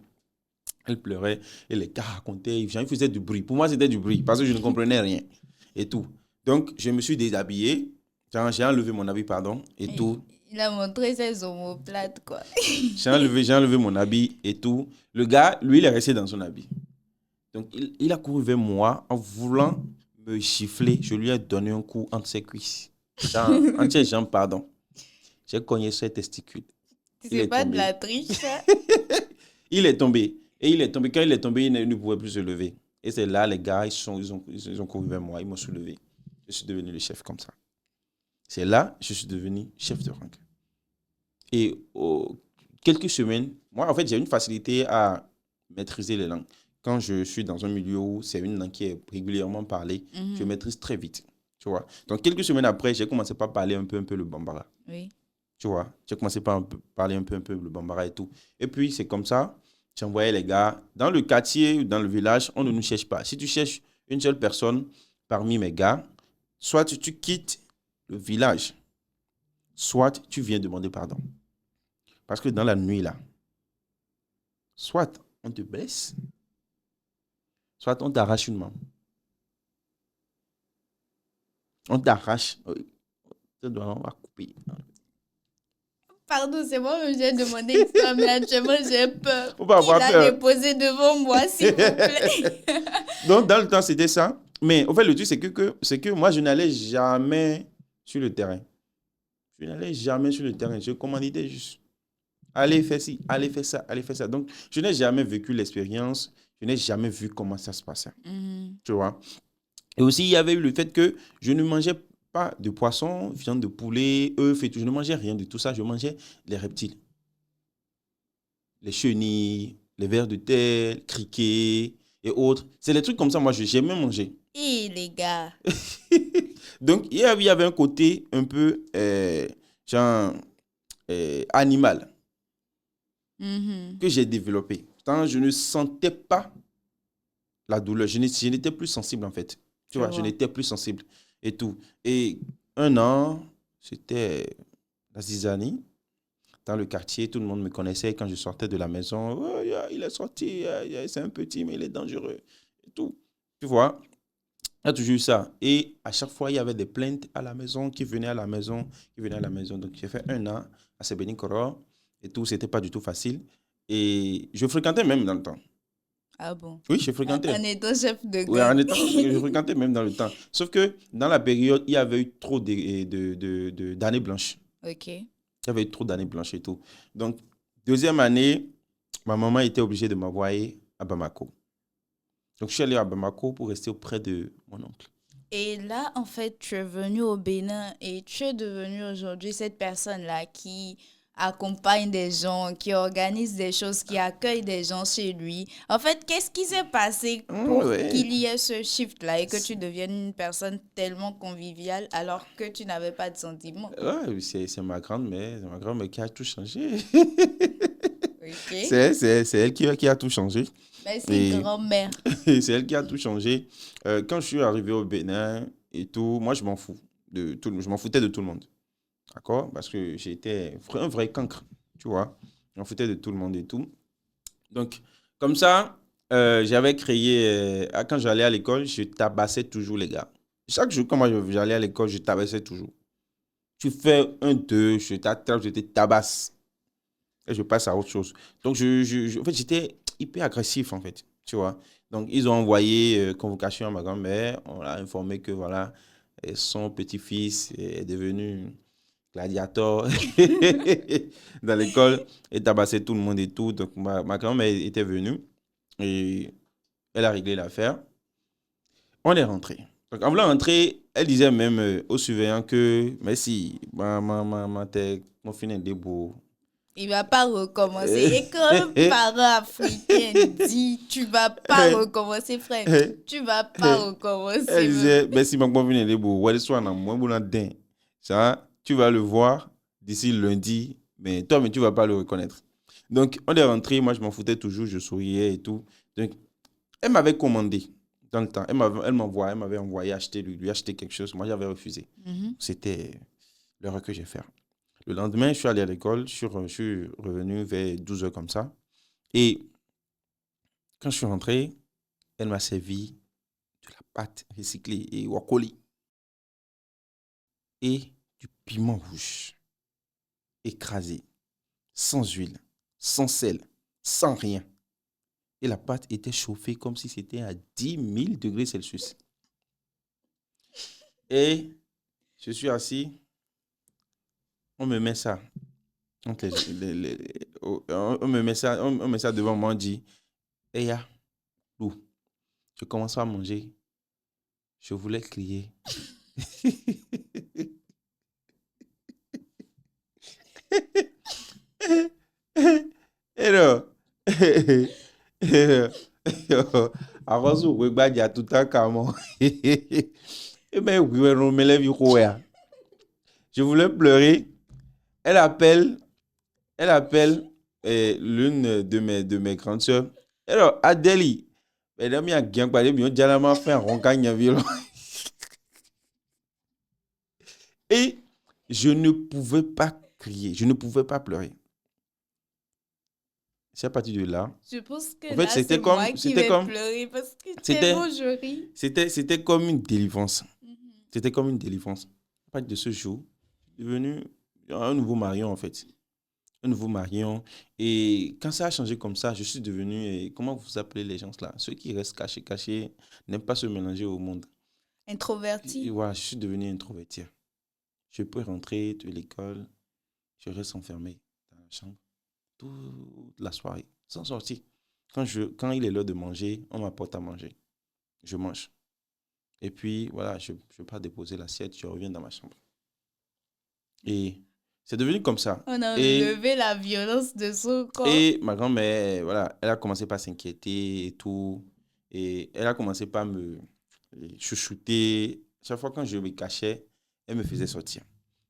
Elle pleurait et les gars racontaient. Ils faisaient du bruit. Pour moi, c'était du bruit parce que je ne comprenais rien et tout. Donc, je me suis déshabillé. J'ai enlevé mon habit, pardon, et tout. Il a montré ses omoplates, quoi. J'ai enlevé mon habit et tout. Le gars, lui, il est resté dans son habit. Donc, il a couru vers moi en voulant me gifler. Je lui ai donné un coup entre ses cuisses. Entre ses jambes, pardon. J'ai cogné ses testicules. Il C'est est pas de tombé. la triche, ça. Il est tombé. Et il est tombé. Quand il est tombé, il ne pouvait plus se lever. Et c'est là, les gars, ils ont couru vers moi. Ils m'ont soulevé. Je suis devenu le chef comme ça. C'est là, je suis devenu chef de rang. Et quelques semaines, moi, en fait, j'ai une facilité à maîtriser les langues. Quand je suis dans un milieu où c'est une langue qui est régulièrement parlée, je maîtrise très vite. Tu vois. Donc, quelques semaines après, j'ai commencé par parler un peu le bambara. Oui. Tu vois. J'ai commencé par parler un peu le bambara et tout. Et puis, c'est comme ça, j'envoyais les gars. Dans le quartier ou dans le village, on ne nous cherche pas. Si tu cherches une seule personne parmi mes gars, soit tu quittes le village, soit tu viens demander pardon. Parce que dans la nuit, là, soit on te blesse, soit on t'arrache une main. On t'arrache. On va couper. Pardon, c'est moi-même, j'ai demandé extra, mais actuellement, j'ai peur. Faut pas Qui avoir l'a peur. déposé devant moi, s'il vous plaît? Donc, dans le temps, c'était ça. Mais au fait, le truc, c'est que moi, je n'allais jamais sur le terrain. Je n'allais jamais sur le terrain. Je commandais juste. Allez faire ci, allez faire ça, allez faire ça. Donc, je n'ai jamais vécu l'expérience. Je n'ai jamais vu comment ça se passait. Tu vois. Et aussi, il y avait eu le fait que je ne mangeais pas de poisson, viande de poulet, œufs et tout. Je ne mangeais rien de tout ça. Je mangeais les reptiles. Les chenilles, les vers de terre, criquets et autres. C'est des trucs comme ça, moi, j'aimais manger. Et les gars. Donc, il y avait un côté un peu genre, animal que j'ai développé. Quand je ne sentais pas la douleur, je n'étais plus sensible en fait. Tu vois, je n'étais plus sensible et tout. Et un an, c'était la zizanie. Dans le quartier, tout le monde me connaissait quand je sortais de la maison. Oh, il est sorti, c'est un petit, mais il est dangereux. Et tout. Tu vois, il y a toujours eu ça. Et à chaque fois, il y avait des plaintes à la maison, qui venaient à la maison, qui venaient à la maison. Donc, j'ai fait un an à Sebenikoro et tout. C'était pas du tout facile. Et je fréquentais même dans le temps. Ah bon? Oui, je fréquentais. En étant chef de Oui, gang. en étant, je fréquentais même dans le temps. Sauf que dans la période, il y avait eu trop d'années blanches. Ok. Il y avait eu trop d'années blanches et tout. Donc, deuxième année, ma maman était obligée de m'envoyer à Bamako. Donc, je suis allé à Bamako pour rester auprès de mon oncle. Et là, en fait, tu es venu au Bénin et tu es devenu aujourd'hui cette personne-là qui accompagne des gens, qui organise des choses, qui accueille des gens chez lui. En fait, qu'est-ce qui s'est passé pour Ouais. qu'il y ait ce shift-là et que tu deviennes une personne tellement conviviale alors que tu n'avais pas de sentiments? Ouais, c'est ma grand-mère. C'est ma grand-mère qui a tout changé. Ok. C'est elle qui a tout changé. Merci, Et grand-mère. c'est elle qui a tout changé. Quand je suis arrivé au Bénin et tout, moi, je m'en fous de tout, je m'en foutais de tout le monde. D'accord? Parce que j'étais un vrai cancre, tu vois. Je m'en foutais de tout le monde et tout. Donc, comme ça, j'avais créé, quand j'allais à l'école, je tabassais toujours les gars. Chaque jour, quand moi j'allais à l'école, je tabassais toujours. Tu fais un, deux, je t'attrape, je te tabasse. Et je passe à autre chose. Donc, en fait, j'étais hyper agressif, en fait, tu vois. Donc, ils ont envoyé convocation à ma grand-mère. On l'a informé que, voilà, son petit-fils est devenu gladiateur dans l'école et tabassait tout le monde et tout. Donc, ma grand-mère était venue et elle a réglé l'affaire. On est rentré. Donc, en voulant rentrer, elle disait même au surveillant que, merci, t'es confiné debout. Il va pas recommencer. Et quand un parent africain dit, tu vas pas recommencer, frère, tu vas pas Elle recommencer. disait, merci, ma confiné debout. Ouais, soit dans moi, bon, din. Ça, tu vas le voir d'ici lundi, mais toi, mais tu vas pas le reconnaître. Donc, on est rentré, moi, je m'en foutais toujours, je souriais et tout. Donc, elle m'avait commandé dans le temps. Elle m'avait envoyé acheter, lui acheter quelque chose. Moi, j'avais refusé. C'était l'erreur que j'ai faite. Le lendemain, je suis allé à l'école. Je suis revenu vers 12 heures comme ça. Et quand je suis rentré, elle m'a servi de la pâte recyclée et wakoli et du piment rouge écrasé, sans huile, sans sel, sans rien. Et la pâte était chauffée comme si c'était à 10 000 degrés Celsius. Et je suis assis, on me met ça. On me met ça devant moi, on dit, hey, ya, Lou, je commence à manger. Je voulais crier. Et là, avant ça, on va tout le temps. Et bien, oui, on me lève, je voulais pleurer. Elle appelle, elle appelle l'une de mes grandes sœurs. Alors, Adélie, mesdames, il y a bien parlé, mais on a déjà fait un roncagne violent. Et je ne pouvais pas crier, je ne pouvais pas pleurer. C'est à partir de là. Je pense que En fait, là, c'est moi qui vais pleurer parce que c'était, tellement je ris. c'était comme une délivrance. Mhm. C'était comme une délivrance. À partir de ce jour, je suis devenu un nouveau marion, en fait. Un nouveau marion. Et quand ça a changé comme ça, je suis devenu, comment vous appelez les gens là? Ceux qui restent cachés, n'aiment pas se mélanger au monde. Et Introverti. voilà, je suis devenu introverti. Je peux rentrer de l'école, je reste enfermé dans la chambre toute la soirée, sans sortir. Quand il est l'heure de manger, on m'apporte à manger. Je mange. Et puis, voilà, je pars déposer l'assiette, je reviens dans ma chambre. Et c'est devenu comme ça. On a Et, enlevé la violence de son corps. et ma grand-mère, voilà, elle a commencé par s'inquiéter et tout. Et elle a commencé par me chouchouter. Chaque fois quand je me cachais, elle me faisait sortir.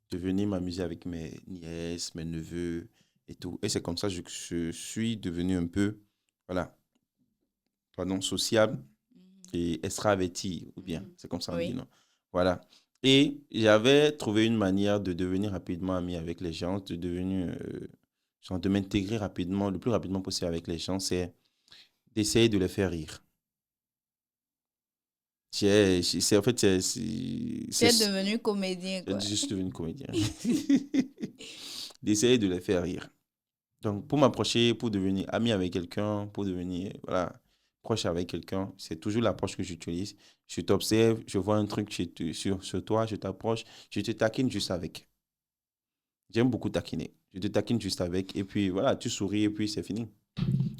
De venir m'amuser avec mes nièces, mes neveux et tout. Et c'est comme ça que je suis devenu un peu, voilà, pardon, sociable et extraverti, ou bien, Mhm. c'est comme ça on dit, Oui. non? Voilà. Et j'avais trouvé une manière de devenir rapidement ami avec les gens, genre de m'intégrer rapidement, le plus rapidement possible avec les gens, c'est d'essayer de les faire rire. En fait, Tu es devenu comédien, quoi. je suis devenu comédien. D'essayer de les faire rire. Donc, pour m'approcher, pour devenir ami avec quelqu'un, pour devenir, voilà, proche avec quelqu'un, c'est toujours l'approche que j'utilise. Je t'observe, je vois un truc sur toi, je t'approche, je te taquine juste avec. J'aime beaucoup taquiner. Je te taquine juste avec, et puis voilà, tu souris, et puis c'est fini.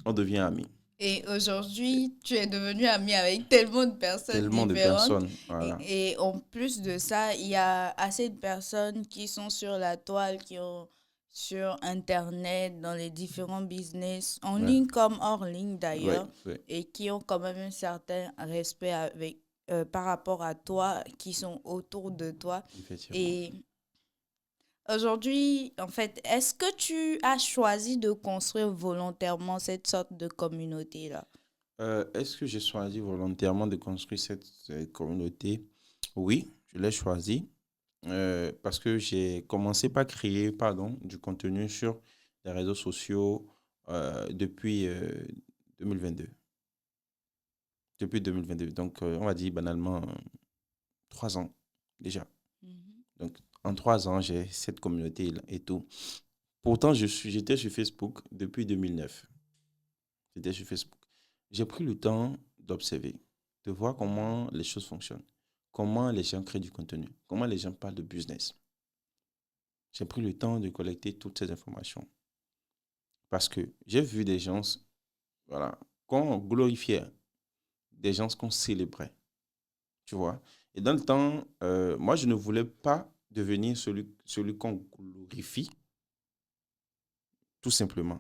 On devient amis. Et aujourd'hui, tu es devenu ami avec tellement de personnes Tellement de différentes. personnes, voilà. Et en plus de ça, il y a assez de personnes qui sont sur la toile, qui ont sur Internet, dans les différents business, en Ouais, ligne comme hors ligne ouais, d'ailleurs, ouais, et qui ont quand même un certain respect par rapport à toi, qui sont autour de toi. effectivement. Et aujourd'hui, en fait, est-ce que tu as choisi de construire volontairement cette sorte de communauté-là? Est-ce que j'ai choisi volontairement de construire cette communauté? Oui, je l'ai choisi. Parce que j'ai commencé par créer, pardon, du contenu sur les réseaux sociaux depuis 2022. Depuis 2022. Donc, on va dire banalement 3 ans déjà. Mhm. Donc, en 3 ans, j'ai cette communauté et tout. Pourtant, j'étais sur Facebook depuis 2009. J'étais sur Facebook. J'ai pris le temps d'observer, de voir comment les choses fonctionnent, comment les gens créent du contenu, comment les gens parlent de business. J'ai pris le temps de collecter toutes ces informations. Parce que j'ai vu des gens, voilà, qu'on glorifiait, des gens qu'on célébrait, tu vois. Et dans le temps, moi, je ne voulais pas devenir celui qu'on glorifie, tout simplement.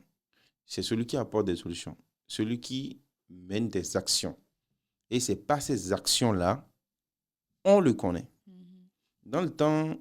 C'est celui qui apporte des solutions, celui qui mène des actions. Et c'est pas ces actions-là, on le connaît. Mhm. Dans le temps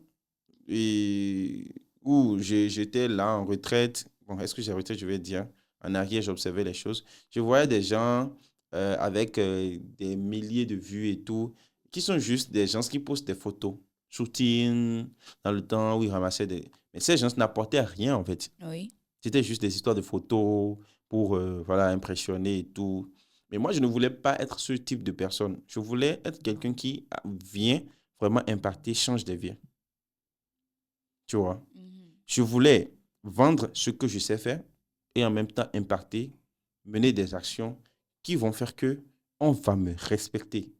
où j'étais là en retraite, bon, est-ce que j'ai retraite, je vais dire, en arrière, j'observais les choses. Je voyais des gens avec des milliers de vues et tout, qui sont juste des gens qui postent des photos, shooting, dans le temps où ils ramassaient des... Mais ces gens n'apportaient rien, en fait. Oui. C'était juste des histoires de photos pour, voilà, impressionner et tout. Mais moi, je ne voulais pas être ce type de personne. Je voulais être quelqu'un qui vient vraiment impacter, change des vies. Tu vois? Mhm. Je voulais vendre ce que je sais faire et en même temps impacter, mener des actions qui vont faire que on va me respecter.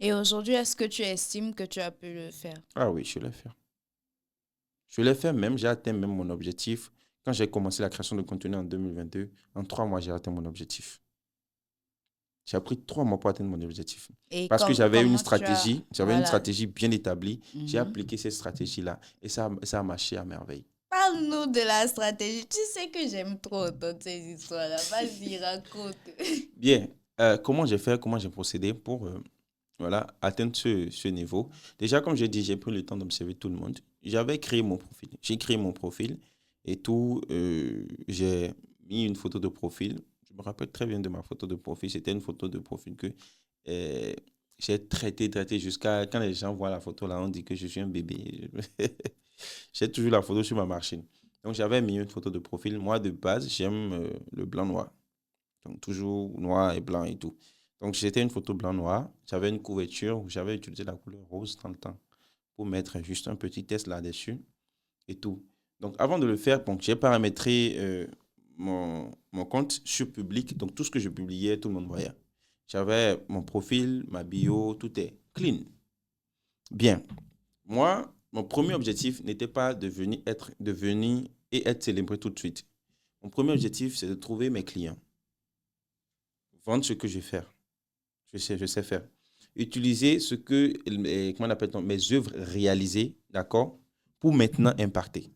Et aujourd'hui, est-ce que tu estimes que tu as pu le faire? Ah oui, je l'ai fait. Je l'ai fait même, j'ai atteint même mon objectif. Quand j'ai commencé la création de contenu en 2022, en 3 mois, j'ai atteint mon objectif. J'ai pris 3 mois pour atteindre mon objectif. Et Parce que comment tu as... j'avais une Voilà. stratégie bien établie. J'ai Mhm. appliqué cette stratégie-là et ça a marché à merveille. Parle-nous de la stratégie. Tu sais que j'aime trop entendre ces histoires-là. Vas-y, raconte. Bien, comment j'ai procédé pour voilà, atteindre ce niveau. Déjà, comme j'ai dit, j'ai pris le temps d'observer tout le monde. J'avais créé mon profil. J'ai créé mon profil et tout. J'ai mis une photo de profil. Je me rappelle très bien de ma photo de profil. C'était une photo de profil que euh, j'ai traité jusqu'à quand les gens voient la photo là, on dit que je suis un bébé. J'ai toujours la photo sur ma machine. Donc, j'avais mis une photo de profil. Moi, de base, j'aime le blanc-noir. Donc, toujours noir et blanc et tout. Donc, c'était une photo blanc-noir. J'avais une couverture où j'avais utilisé la couleur rose dans le temps pour mettre juste un petit test là-dessus et tout. Donc, avant de le faire, bon, j'ai paramétré mon compte sur public. Donc, tout ce que je publiais, tout le monde voyait. J'avais mon profil, ma bio, tout est clean. Bien. Moi, mon premier objectif n'était pas de venir et être célébré tout de suite. Mon premier objectif, c'est de trouver mes clients, vendre ce que je fais. Je sais faire. Utiliser ce que, comment on appelle mes œuvres réalisées, d'accord, pour maintenant impacter.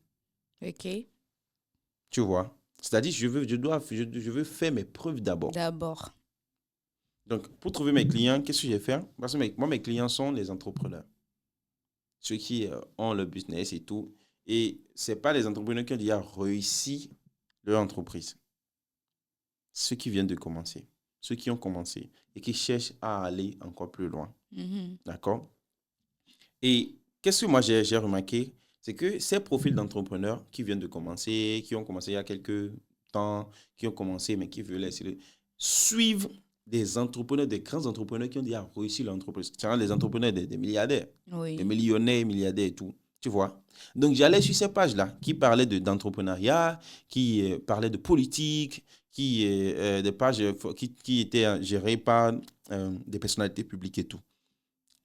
OK. Tu vois? C'est-à-dire, je veux faire mes preuves d'abord. D'abord. Donc, pour trouver mes clients, qu'est-ce que j'ai fait? Parce que moi, mes clients sont les entrepreneurs, ceux qui ont le business et tout. Et ce n'est pas les entrepreneurs qui ont déjà réussi leur entreprise. Ceux qui viennent de commencer, ceux qui ont commencé et qui cherchent à aller encore plus loin. Mhm. D'accord? Et qu'est-ce que moi j'ai remarqué? C'est que ces profils d'entrepreneurs qui viennent de commencer, qui ont commencé il y a quelques temps, qui ont commencé mais qui veulent essayer de suivre des entrepreneurs, des grands entrepreneurs qui ont déjà réussi leur entreprise. C'est les entrepreneurs des milliardaires, des Oui. millionnaires, milliardaires et tout. Tu vois? Donc j'allais sur ces pages-là qui parlaient d'entrepreneuriat, qui parlaient de politique, des pages qui étaient gérées par des personnalités publiques et tout.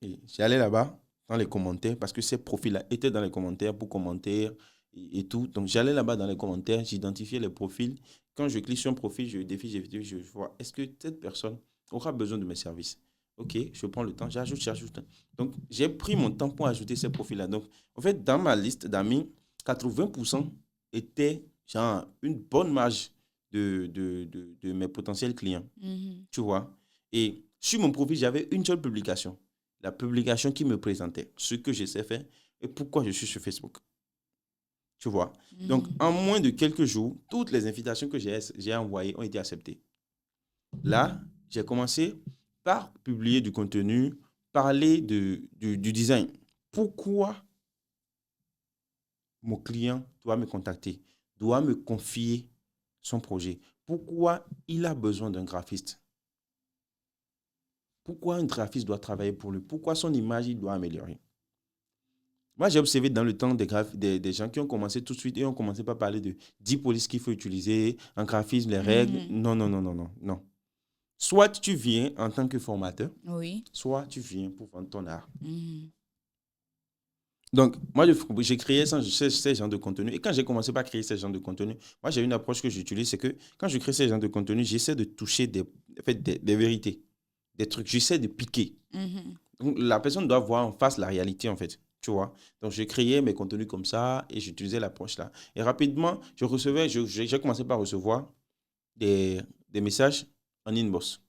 Et j'allais là-bas dans les commentaires parce que ces profils-là étaient dans les commentaires pour commenter et tout. Donc, j'allais là-bas dans les commentaires, j'identifiais les profils. Quand je clique sur un profil, je vois est-ce que cette personne aura besoin de mes services? Ok, je prends le temps, j'ajoute. Donc, j'ai pris mon temps pour ajouter ces profils-là. Donc, en fait, dans ma liste d'amis, 80% étaient genre une bonne marge de mes potentiels clients. Mhm. Tu vois? Et sur mon profil, j'avais une seule publication. La publication qui me présentait ce que je sais faire et pourquoi je suis sur Facebook. Tu vois? Donc, Mhm. en moins de quelques jours, toutes les invitations que j'ai envoyées ont été acceptées. Là, j'ai commencé par publier du contenu, parler du design. Pourquoi mon client doit me contacter, doit me confier son projet? Pourquoi il a besoin d'un graphiste? Pourquoi un graphiste doit travailler pour lui? Pourquoi son image, il doit améliorer? Moi, j'ai observé dans le temps des gens qui ont commencé tout de suite et ont commencé par parler de 10 polices qu'il faut utiliser, en graphisme, les règles. Mhm. Non, non, non, non, non, non. Soit tu viens en tant que formateur, Oui. soit tu viens pour vendre ton art. Mhm. Donc, moi, j'ai créé ces genres de contenu. Et quand j'ai commencé par créer ces genres de contenu, moi, j'ai une approche que j'utilise, c'est que quand je crée ces genres de contenu, j'essaie de toucher en fait, des vérités, des trucs. J'essaie de piquer. Mhm. Donc, la personne doit voir en face la réalité, en fait. Tu vois? Donc, j'ai créé mes contenus comme ça et j'utilisais l'approche là. Et rapidement, j'ai commencé par recevoir des messages en inbox.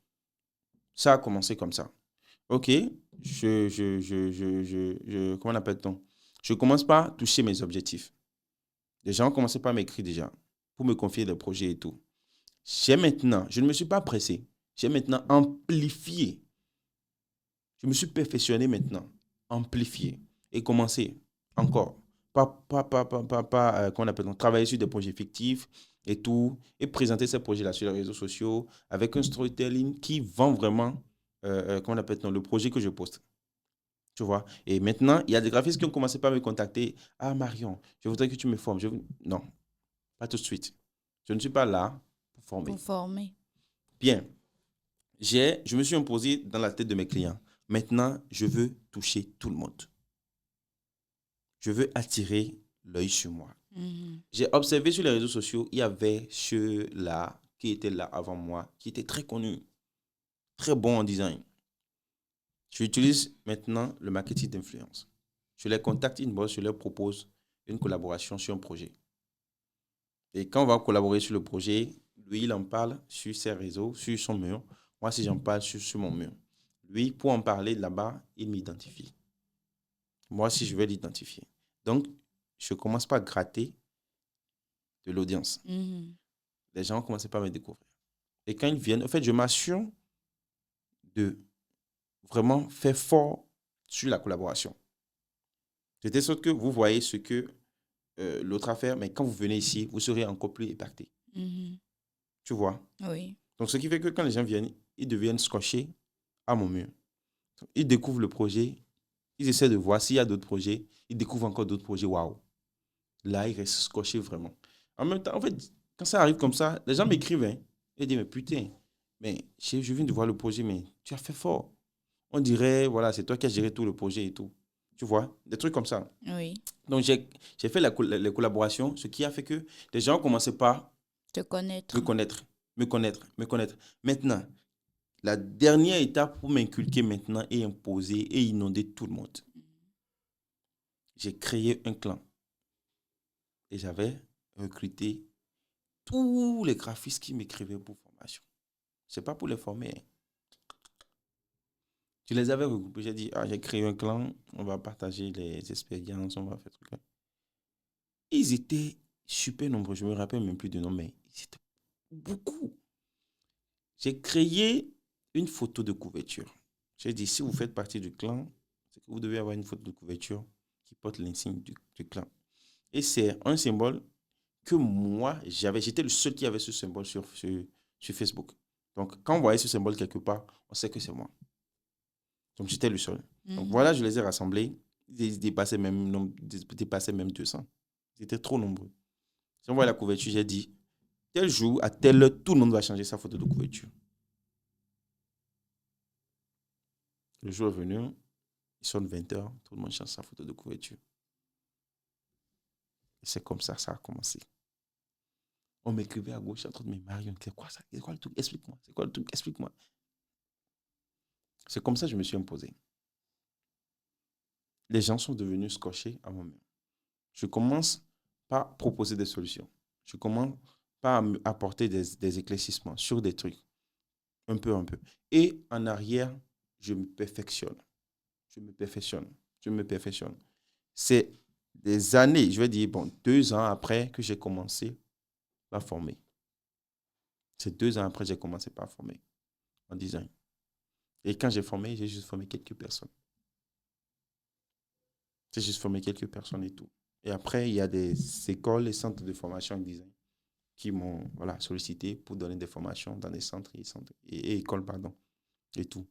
Ça a commencé comme ça. OK, comment on appelle-t-on? Je commence par toucher mes objectifs. Les gens ont commencé par m'écrire déjà pour me confier des projets et tout. Je ne me suis pas pressé. J'ai maintenant amplifié. Je me suis perfectionné maintenant, amplifié et commencé encore. Comment on appelle, travailler sur des projets fictifs et tout, et présenter ces projets-là sur les réseaux sociaux avec un storytelling qui vend vraiment, comment on appelle, le projet que je poste. Tu vois? Et maintenant, il y a des graphistes qui ont commencé par me contacter. Ah, Marion, je voudrais que tu me formes. Non, pas tout de suite. Je ne suis pas là pour Pour former. former. Bien, je me suis imposé dans la tête de mes clients. Maintenant, je veux toucher tout le monde. Je veux attirer l'œil sur moi. Mhm. J'ai observé sur les réseaux sociaux, il y avait ceux-là qui étaient là avant moi, qui étaient très connus, très bons en design. J'utilise maintenant le marketing d'influence. Je les contacte inbox, je leur propose une collaboration sur un projet. Et quand on va collaborer sur le projet, lui, il en parle sur ses réseaux, sur son mur. Moi, si j'en parle sur mon mur. Lui, pour en parler là-bas, il m'identifie. Moi, si je vais l'identifier. Donc, je commence par gratter de l'audience. Mhm. Les gens ont commencé par me découvrir. Et quand ils viennent, en fait, je m'assure de vraiment faire fort sur la collaboration. De telle sorte que vous voyez ce que l'autre affaire, mais quand vous venez ici, vous serez encore plus impacté. Mhm. Tu vois? Oui. Donc, ce qui fait que quand les gens viennent, ils deviennent scotchés à mon mur. Ils découvrent le projet, ils essaient de voir s'il y a d'autres projets, ils découvrent encore d'autres projets. Waouh! Là, ils restent scotchés vraiment. En même temps, en fait, quand ça arrive comme ça, les gens m'écrivent, hein, et disent, mais putain, mais je viens de voir le projet, mais tu as fait fort. On dirait, voilà, c'est toi qui as géré tout le projet et tout. Tu vois? Des trucs comme ça. Oui. Donc, j'ai fait les collaborations, ce qui a fait que les gens ont commencé par Te connaître. me connaître, me connaître, me connaître. Maintenant, la dernière étape pour m'inculquer maintenant et imposer et inonder tout le monde. J'ai créé un clan et j'avais recruté tous les graphistes qui m'écrivaient pour formation. Ce n'est pas pour les former, hein. Je les avais regroupés. J'ai dit, j'ai créé un clan, on va partager les expériences, on va faire truc. Ils étaient super nombreux. Je ne me rappelle même plus de nom, mais ils étaient beaucoup. J'ai créé une photo de couverture. J'ai dit, si vous faites partie du clan, c'est que vous devez avoir une photo de couverture qui porte l'insigne du clan. Et c'est un symbole que moi, j'avais. J'étais le seul qui avait ce symbole sur Facebook. Donc, quand on voyait ce symbole quelque part, on sait que c'est moi. Donc, j'étais le seul. Donc, voilà, je les ai rassemblés. Ils dépassaient même 200. Ils étaient trop nombreux. Si on voit la couverture, j'ai dit, tel jour, à telle heure, tout le monde va changer sa photo de couverture. Le jour est venu, il sonne 20h, tout le monde change sa photo de couverture. Et c'est comme ça a commencé. On m'écrivait à gauche, à droite, mais Marion, c'est quoi ça? C'est quoi le truc? Explique-moi. C'est quoi le truc? Explique-moi. C'est comme ça que je me suis imposé. Les gens sont devenus scotchés à moi-même. Je commence par proposer des solutions. Je commence par apporter des éclaircissements sur des trucs. Un peu, un peu. Et en arrière, je me perfectionne. Je me perfectionne. Je me perfectionne. C'est des années, je vais dire, bon, 2 ans après que j'ai commencé à former. C'est 2 ans après que j'ai commencé par former en design. Et quand j'ai formé, j'ai juste formé quelques personnes. J'ai juste formé quelques personnes et tout. Et après, il y a des écoles et centres de formation en design qui m'ont voilà, sollicité pour donner des formations dans des centres et écoles, pardon, et tout.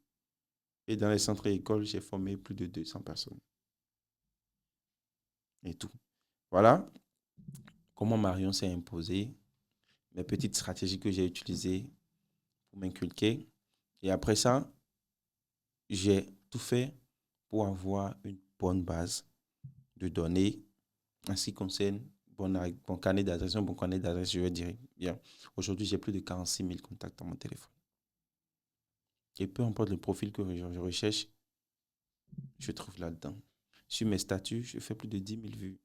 Et dans les centres et écoles, j'ai formé plus de 200 personnes et tout. Voilà comment Marion s'est imposée, les petites stratégies que j'ai utilisées pour m'inculquer. Et après ça, j'ai tout fait pour avoir une bonne base de données en ce qui concerne bon carnet d'adresse, un bon carnet d'adresse, je vais dire. Bien. Aujourd'hui, j'ai plus de 46 000 contacts dans mon téléphone. Et peu importe le profil que je recherche, je trouve là-dedans. Sur mes statuts, je fais plus de 10 000 vues.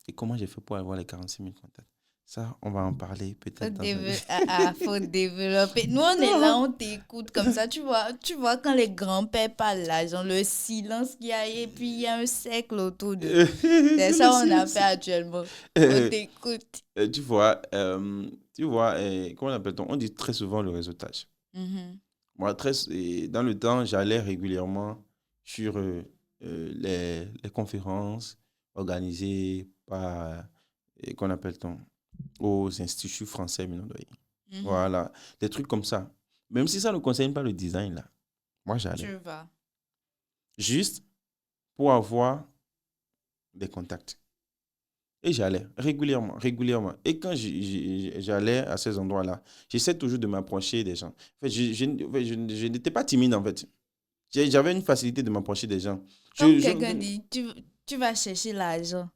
Et comment j'ai fait pour avoir les 46 000 contacts? Ça, on va en parler peut-être dans un... Faut développer. Nous, on est là, on t'écoute comme ça. Tu vois, quand les grands-pères parlent là, genre le silence qu'il y a et puis il y a un cercle autour de nous. C'est ça qu'on a fait actuellement. On t'écoute. Comment on appelle-t-on? On dit très souvent le réseautage. Mhm. Moi, dans le temps, j'allais régulièrement sur les conférences organisées par, qu'on appelle-t-on, aux instituts français, Minondoye. Mhm. Voilà, des trucs comme ça. Même si ça ne concerne pas le design, là, moi, j'allais. Tu vas. Juste pour avoir des contacts. Et j'allais régulièrement, régulièrement. Et quand j'allais à ces endroits-là, j'essaie toujours de m'approcher des gens. En fait, je n'étais pas timide, en fait. J'avais une facilité de m'approcher des gens. Comme quelqu'un dit, tu vas chercher l'argent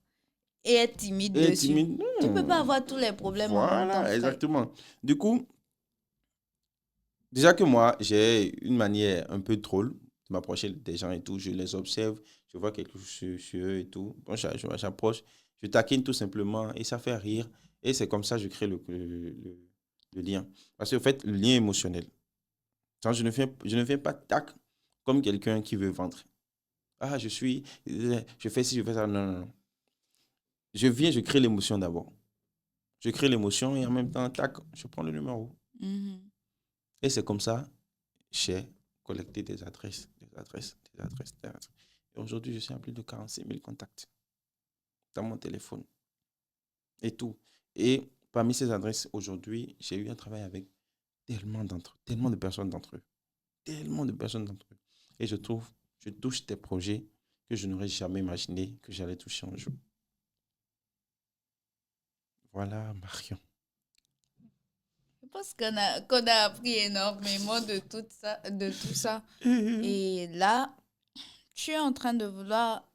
et être timide Et dessus. timide, Tu peux pas non. avoir tous les problèmes en même temps, Voilà, frère. exactement. Du coup, déjà que moi, j'ai une manière un peu drôle de m'approcher des gens et tout. Je les observe, je vois quelque chose sur eux et tout. Bon, j'approche, je taquine tout simplement et ça fait rire. Et c'est comme ça que je crée le lien. Parce qu'en fait, le lien émotionnel. Quand je ne fais pas tac comme quelqu'un qui veut vendre. Ah, je fais ci, je fais ça. Non, non, non. Je viens, je crée l'émotion d'abord. Je crée l'émotion et en même temps, tac, je prends le numéro. Mhm. Et c'est comme ça, j'ai collecté des adresses, des adresses, des adresses, des adresses. Et aujourd'hui, je suis à plus de 46 000 contacts. dans mon téléphone et tout. Et parmi ces adresses, aujourd'hui, j'ai eu à travailler avec tellement de personnes d'entre eux. Tellement de personnes d'entre eux. Et je touche des projets que je n'aurais jamais imaginé que j'allais toucher un jour. Voilà, Marion. Je pense qu'on a appris énormément de tout ça. Et là, tu es en train de vouloir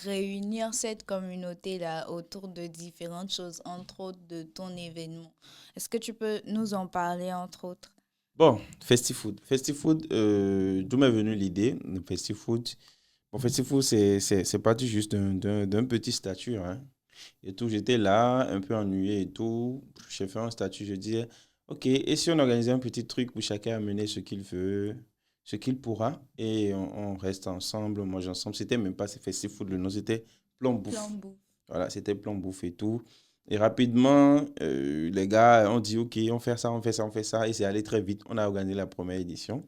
réunir cette communauté-là autour de différentes choses, entre autres de ton événement. Est-ce que tu peux nous en parler, entre autres? Bon, Festifood. Festifood, d'où m'est venue l'idée de Festifood? Bon, Festifood, c'est parti juste d'un petit statut, hein. Et tout, j'étais là, un peu ennuyé et tout. J'ai fait un statut, je disais, OK, et si on organisait un petit truc où chacun amenait ce qu'il veut, ce qu'il pourra, et on reste ensemble, on mange ensemble. C'était même pas Festifood, le nom, c'était Plan Bouffe. Plambou. Voilà, c'était Plan Bouffe et tout. Et rapidement, les gars ont dit, OK, on fait ça, on fait ça, on fait ça. Et c'est allé très vite. On a organisé la première édition.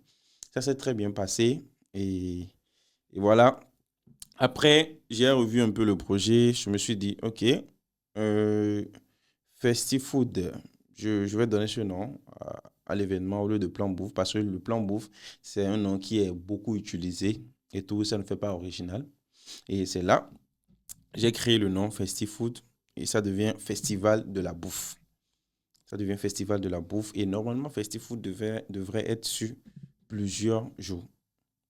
Ça s'est très bien passé. Et voilà. Après, j'ai revu un peu le projet. Je me suis dit, OK, euh, Festifood, je vais donner ce nom à l'événement au lieu de Plan Bouffe parce que le Plan Bouffe, c'est un nom qui est beaucoup utilisé et tout, ça ne fait pas original. Et c'est là, j'ai créé le nom Festifood et ça devient Festival de la bouffe. Ça devient Festival de la bouffe et normalement, Festifood devrait être sur plusieurs jours.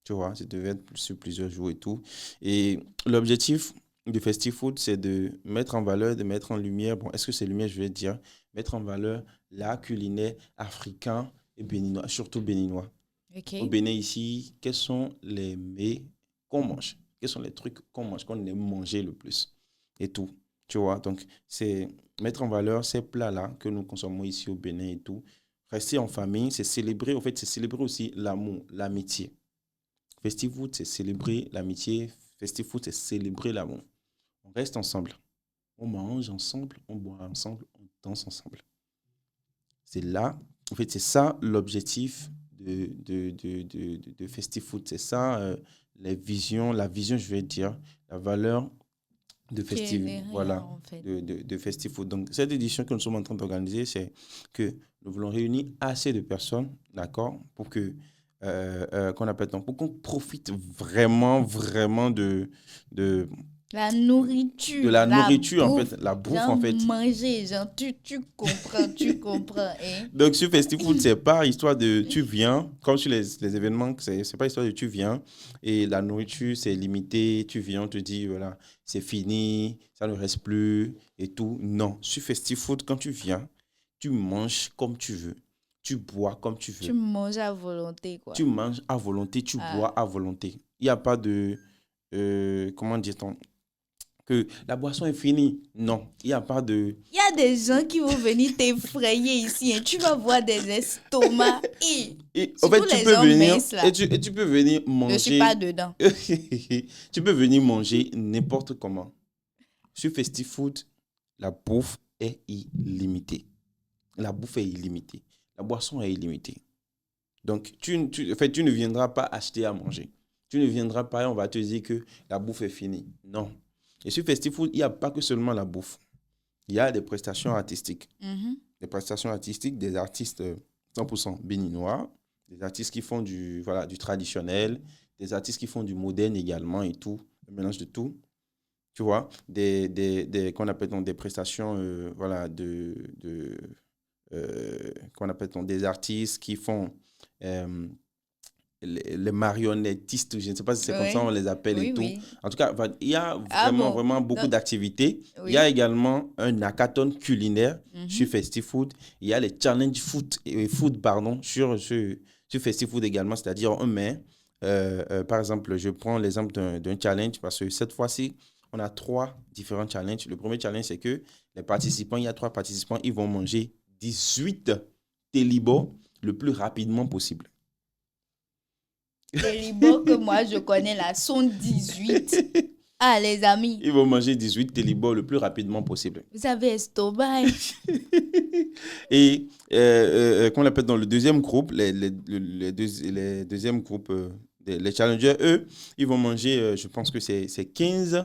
Tu vois, ça devait être sur plusieurs jours et tout. Et l'objectif du Festifood, c'est de mettre en valeur, de mettre en lumière, bon, est-ce que c'est lumière, je vais dire, mettre en valeur l'art culinaire africain et béninois, surtout béninois. Au OK. Bénin ici, quels sont les mets qu'on mange? Quels sont les trucs qu'on mange, qu'on aime manger le plus? Et tout. Tu vois, donc c'est mettre en valeur ces plats-là que nous consommons ici au Bénin et tout. Rester en famille, c'est célébrer, en fait, c'est célébrer aussi l'amour, l'amitié. Festifood, c'est célébrer l'amitié. Festifood, c'est célébrer l'amour. On reste ensemble. On mange ensemble, on boit ensemble, on danse ensemble. C'est là, en fait, c'est ça l'objectif de Festifood. C'est ça la vision, je vais dire, la valeur de Qui est Festifood. derrière, Voilà, en fait. de Festifood. Donc, cette édition que nous sommes en train d'organiser, c'est que nous voulons réunir assez de personnes, d'accord, pour que qu'on appelle donc, pour qu'on profite vraiment, vraiment de, La de nourriture, la la nourriture, en fait, bouffe, la bouffe, en genre fait. manger, genre tu comprends, hein? Donc, sur Festifood, c'est pas histoire de tu viens, comme sur les événements, c'est pas histoire de tu viens et la nourriture, c'est limité, tu viens, on te dit, voilà, c'est fini, ça ne reste plus et tout. Non, sur Festifood, quand tu viens, tu manges comme tu veux, tu bois comme tu Tu veux. manges à volonté, quoi. Tu manges à volonté, tu Ah. bois à volonté. Il n'y a pas de, comment dit-on, que la boisson est finie. Non, il n'y a pas de... Il y a des gens qui vont venir t'effrayer ici, hein. Tu vas voir des estomacs et Et en surtout fait, tu les peux hommes venir, minces, là. et tu peux venir Je ne suis pas manger, dedans. tu peux venir manger n'importe comment. Sur Festifood, la bouffe est illimitée. La bouffe est illimitée. La boisson est illimitée. Donc, en fait, tu ne viendras pas acheter à manger. Tu ne viendras pas et on va te dire que la bouffe est finie. Non. Et sur Festifood, il n'y a pas que seulement la bouffe. Il y a des prestations artistiques. Mhm. Des prestations artistiques, des artistes 100% béninois, des artistes qui font voilà, du traditionnel, des artistes qui font du moderne également et tout, un mélange de tout. Tu vois, qu'on appelle donc des prestations voilà, qu'on appelle donc des artistes qui font euh, les marionnettistes, je ne sais pas si c'est comme ça on Oui, les appelle et oui, tout. oui. En tout cas, il y a Ah vraiment, bon? vraiment beaucoup Donc, d'activités. Il y a oui. également un hackathon culinaire sur Mhm. Festifood. Il y a les challenges food pardon, sur Festifood également, c'est-à-dire on met, par exemple, je prends l'exemple d'un challenge parce que cette fois-ci, on a trois différents challenges. Le premier challenge, c'est que les participants, il y a trois participants, ils vont manger 18 télibos le plus rapidement possible. Les libos que moi je connais là sont 18. Ah, les amis, Ils vont manger 18 télébos le plus rapidement possible. vous avez estomac, hein? Et qu'on appelle dans le deuxième groupe, les deuxièmes groupes, les challengers, eux, ils vont manger, je pense que c'est 15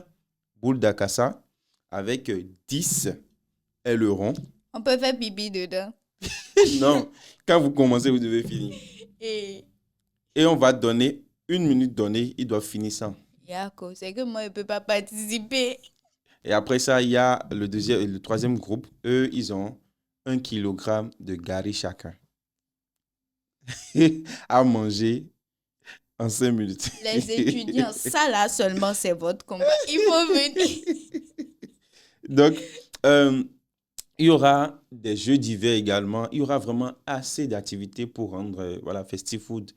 boules d'acassa. avec 10 ailerons. On peut faire pipi dedans. Non, quand vous commencez, vous devez finir. Et Et on va donner 1 minute donnée, ils doivent finir ça. Yako, c'est que moi, je ne peux pas participer. Et après ça, il y a le troisième groupe. Eux, ils ont 1 kilogramme de gari chacun à manger en 5 minutes. Les étudiants, ça là seulement, c'est votre combat. Il faut venir. Donc, il y aura des jeux d'hiver également. Il y aura vraiment assez d'activités pour rendre voilà, Festi Food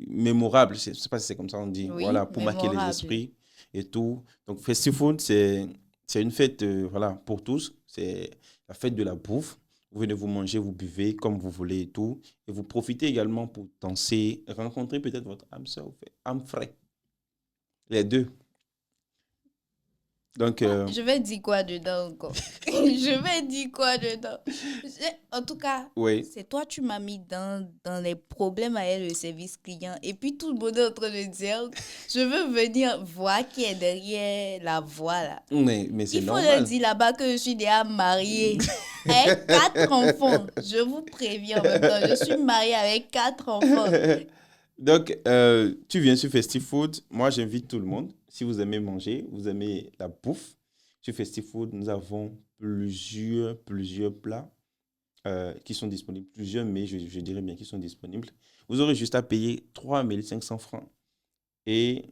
mémorable. Je ne sais pas si c'est comme ça on dit. Oui, voilà, pour marquer les mémorable. esprits et tout. Donc, Festi Food, c'est une fête voilà, pour tous. C'est la fête de la bouffe. Vous venez vous manger, vous buvez comme vous voulez et tout. Et vous profitez également pour danser, rencontrer peut-être votre âme sœur, âme frère. Les deux. Donc, Je vais dire quoi dedans encore? Je vais dire quoi dedans? En tout cas, oui. c'est toi, tu m'as mis dans les problèmes avec le service client. Et puis tout le monde est en train de dire, je veux venir voir qui est derrière la voix là. Mais c'est Il faut normal. leur dire là-bas que je suis déjà mariée avec 4 enfants. Je vous préviens en même temps, je suis mariée avec 4 enfants. Donc, tu viens sur Festi Food. Moi, j'invite tout le monde. Si vous aimez manger, vous aimez la bouffe, sur Festi Food, nous avons plusieurs plats qui sont disponibles. Plusieurs, mais je dirais bien qui sont disponibles. Vous aurez juste à payer 3 500 francs et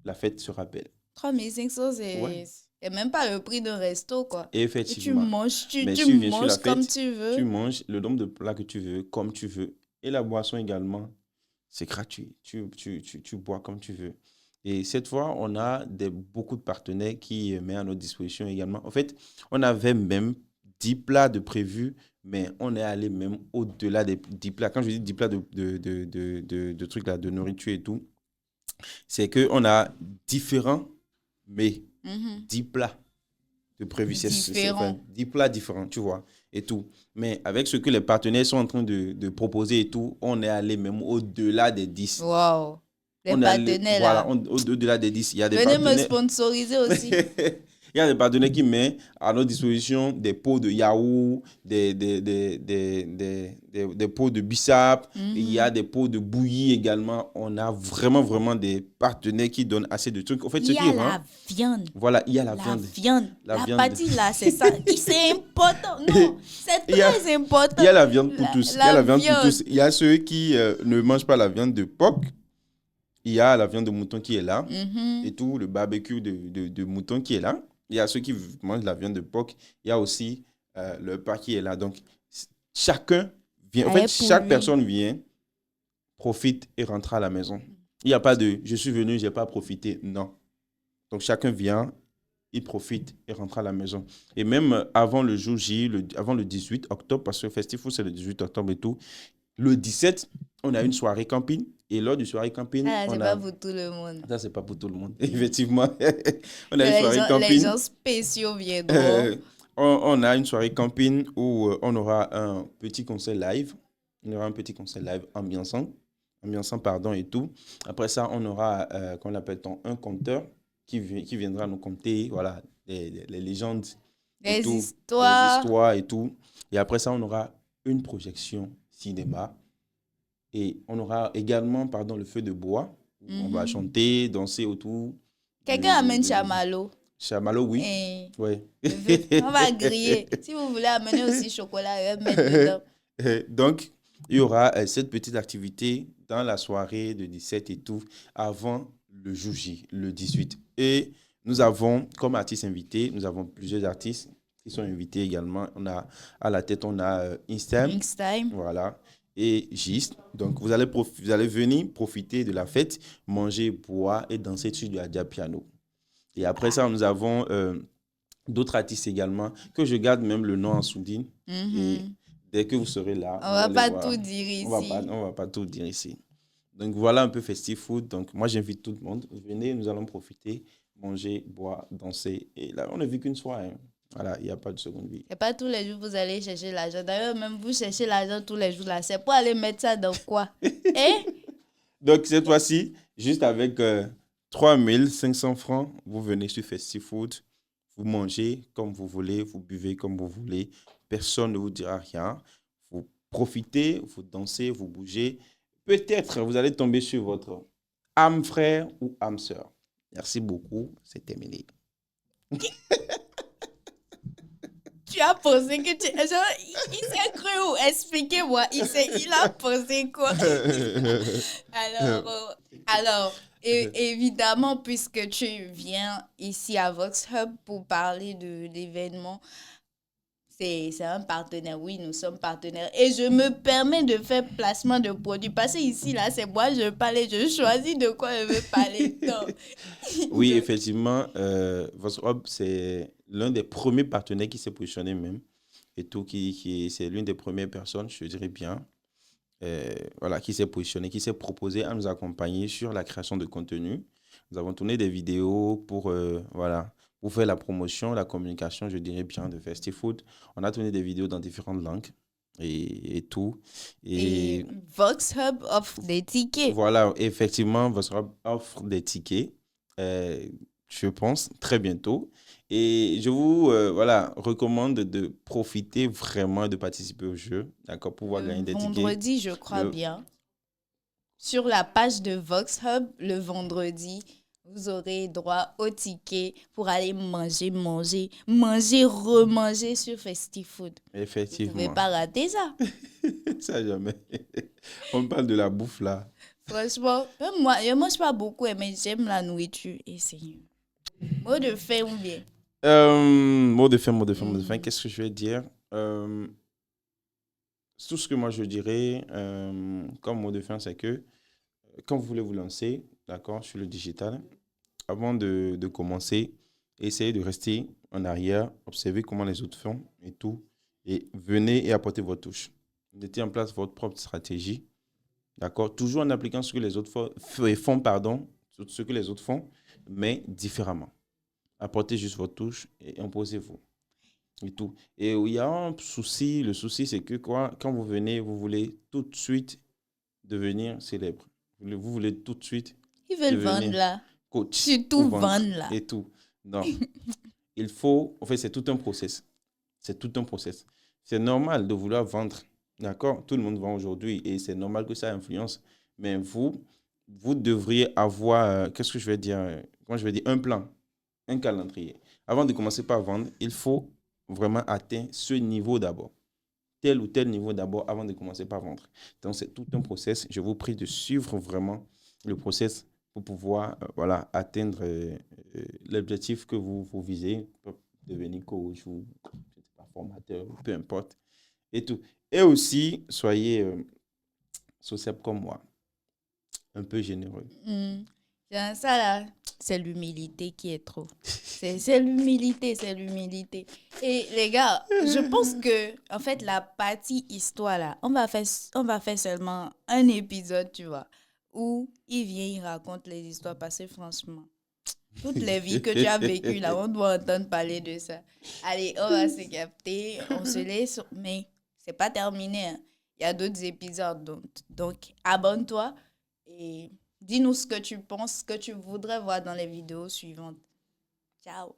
la fête sera belle. 3 500, c'est même pas le prix d'un resto, quoi. Et Et effectivement. tu manges, Mais tu tu viens sur la manges comme fête, tu veux. tu manges le nombre de plats que tu veux, comme tu veux. Et la boisson également, c'est gratuit. Tu bois comme tu veux. Et cette fois, on a beaucoup de partenaires qui mettent à notre disposition également. En fait, on avait même 10 plats de prévus, mais on est allé même au-delà des 10 plats. Quand je dis 10 plats de trucs là, de nourriture et tout, c'est qu'on a différents, mais 10 plats de prévus. Différents. 10 plats différents, tu vois, et tout. Mais avec ce que les partenaires sont en train de proposer et tout, on est allé même au-delà des 10. Wow. Les On est allé, partenaires, voilà, là. au-delà des 10. Il y a des Venez me partenaires. sponsoriser aussi. Il y a des partenaires qui mettent à notre disposition des pots de yaourt, des pots de bissap, il y a des pots de bouillie également. On a vraiment des partenaires qui donnent assez de trucs. En fait, Il ce y qui a rend, la viande. voilà, il y a la La viande. viande. La La viande. partie là, c'est ça. C'est important. Non, c'est Il y a- très important. Il y a la viande pour tous. Il y a la viande pour viande. tous. Il y a ceux qui ne mangent pas la viande de porc. Il y a la viande de mouton qui est là. Mhm. Et tout, le barbecue de mouton qui est là. Il y a ceux qui mangent la viande de porc. Il y a aussi le pain qui est là. Donc, chacun vient. En fait, Pour chaque lui. personne vient, profite et rentre à la maison. Il n'y a pas de « je suis venu, je n'ai pas profité ». Non. Donc, chacun vient, il profite et rentre à la maison. Et même avant le jour J, avant le 18 octobre, parce que le festival, c'est le 18 octobre et tout, le 17, on a une soirée camping. Et lors du soirée camping, C'est pas pour tout le monde. Ça, c'est pas pour tout le monde. Effectivement, on a une Les soirée gens, camping. les gens spéciaux viendront. On a une soirée camping où on aura un petit concert live. On aura un petit concert live ambiançant, pardon, et tout. Après ça, on aura, qu'on appelle un conteur qui viendra nous conter, voilà, les légendes, et Les tout, histoires. les histoires et tout. Et après ça, on aura une projection cinéma. Et on aura également, pardon, le feu de bois. On va chanter, danser autour. Quelqu'un amène chamallow. Chamallow, oui. Et Ouais. on va griller. Si vous voulez amener aussi chocolat, mettre dedans. Donc, il y aura cette petite activité dans la soirée de 17 et tout, avant le jour J, le 18. Et nous avons, comme artistes invités, nous avons plusieurs artistes qui sont invités également. On a, à la tête, on a Instam. Time. Voilà. Et Gist. Donc, vous allez venir profiter de la fête, manger, boire et danser sur du Adja Piano. Et après ça, nous avons d'autres artistes également, que je garde même le nom en sourdine. Et dès que vous serez là, on va pas tout dire ici. On va pas tout dire ici. Donc, voilà un peu Festi Food. Donc, moi, j'invite tout le monde. Venez, nous allons profiter, manger, boire, danser. Et là, on n'a vu qu'une soirée. Hein. Voilà, il n'y a pas de seconde vie. Et pas tous les jours vous allez chercher l'argent. D'ailleurs, même vous cherchez l'argent tous les jours là. C'est pour aller mettre ça dans quoi? Donc, cette fois-ci, juste avec 3 500 francs, vous venez sur Festi Food. Vous mangez comme vous voulez, vous buvez comme vous voulez. Personne ne vous dira rien. Vous profitez, vous dansez, vous bougez. Peut-être vous allez tomber sur votre âme frère ou âme sœur. Merci beaucoup, c'est terminé. Tu as pensé que tu... Genre, il s'est cru où? Expliquez-moi. Il a pensé quoi? Alors, évidemment, puisque tu viens ici à Vox Hub pour parler de l'événement, c'est un partenaire. Oui, nous sommes partenaires. Et je me permets de faire placement de produits. Parce que ici, là, c'est moi, je parle et je choisis de quoi je veux parler. Donc, Oui, donc, effectivement, votre hub, c'est l'un des premiers partenaires qui s'est positionné même. Et tout, c'est l'une des premières personnes, je dirais bien, voilà, qui s'est positionné, qui s'est proposé à nous accompagner sur la création de contenu. Nous avons tourné des vidéos voilà, pour faire la promotion, la communication, je dirais bien, de FestiFood. On a tourné des vidéos dans différentes langues et tout. et Et Vox Hub offre des tickets. voilà, effectivement, votre hub offre des tickets, euh, je pense, très bientôt. Et je vous voilà, recommande de profiter vraiment de participer au jeu, d'accord, pour pouvoir Le gagner des tickets. vendredi, je crois Le, bien. Sur la page de Vox Hub, le vendredi, vous aurez droit au ticket pour aller manger, remanger sur FestiFood. Vous ne pouvez effectivement. pas rater ça. Ça, jamais. On parle de la bouffe là. Franchement, même moi, je ne mange pas beaucoup, mais j'aime la nourriture. Et c'est mot de fin ou bien. Mot de fin. Qu'est-ce que je vais dire? Euh, Tout ce que moi je dirais comme mot de fin, c'est que quand vous voulez vous lancer, d'accord, sur le digital, avant de commencer, essayez de rester en arrière, observez comment les autres font et tout, et venez et apportez votre touche. Mettez en place votre propre stratégie, d'accord, toujours en appliquant ce que les autres pardon, ce que les autres font, mais différemment. Apportez juste votre touche et imposez-vous. Et tout. Et il y a un souci, le souci c'est que quoi, quand vous venez, vous voulez tout de suite devenir célèbre. Vous voulez tout de suite Ils veulent vendre devenir là. coach ou Surtout vendre vendre là. et tout. Non, il faut, en fait, c'est tout un process. C'est tout un process. C'est normal de vouloir vendre. D'accord? Tout le monde vend aujourd'hui et c'est normal que ça influence. Mais vous devriez avoir, qu'est-ce que je vais dire? Comment je vais dire? Un plan, un calendrier. Avant de commencer par vendre, il faut vraiment atteindre ce niveau d'abord. Tel ou tel niveau d'abord avant de commencer par vendre. Donc, c'est tout un process. Je vous prie de suivre vraiment le process pour pouvoir voilà, atteindre l'objectif que vous visez, devenir coach ou je sais pas, formateur, peu importe, et tout. Et aussi, soyez sociable comme moi, un peu généreux. Hmm. Ça là, c'est l'humilité qui est trop. C'est l'humilité, c'est l'humilité. Et les gars, je pense que, en fait, la partie histoire là, on va faire seulement un épisode, tu vois, où il vient, il raconte les histoires passées, franchement. Toutes les vies que tu as vécues là, on doit entendre parler de ça. Allez, on va se capter, on se laisse, mais c'est pas terminé, hein. Il y a d'autres épisodes, donc abonne-toi et dis-nous ce que tu penses, ce que tu voudrais voir dans les vidéos suivantes. Ciao.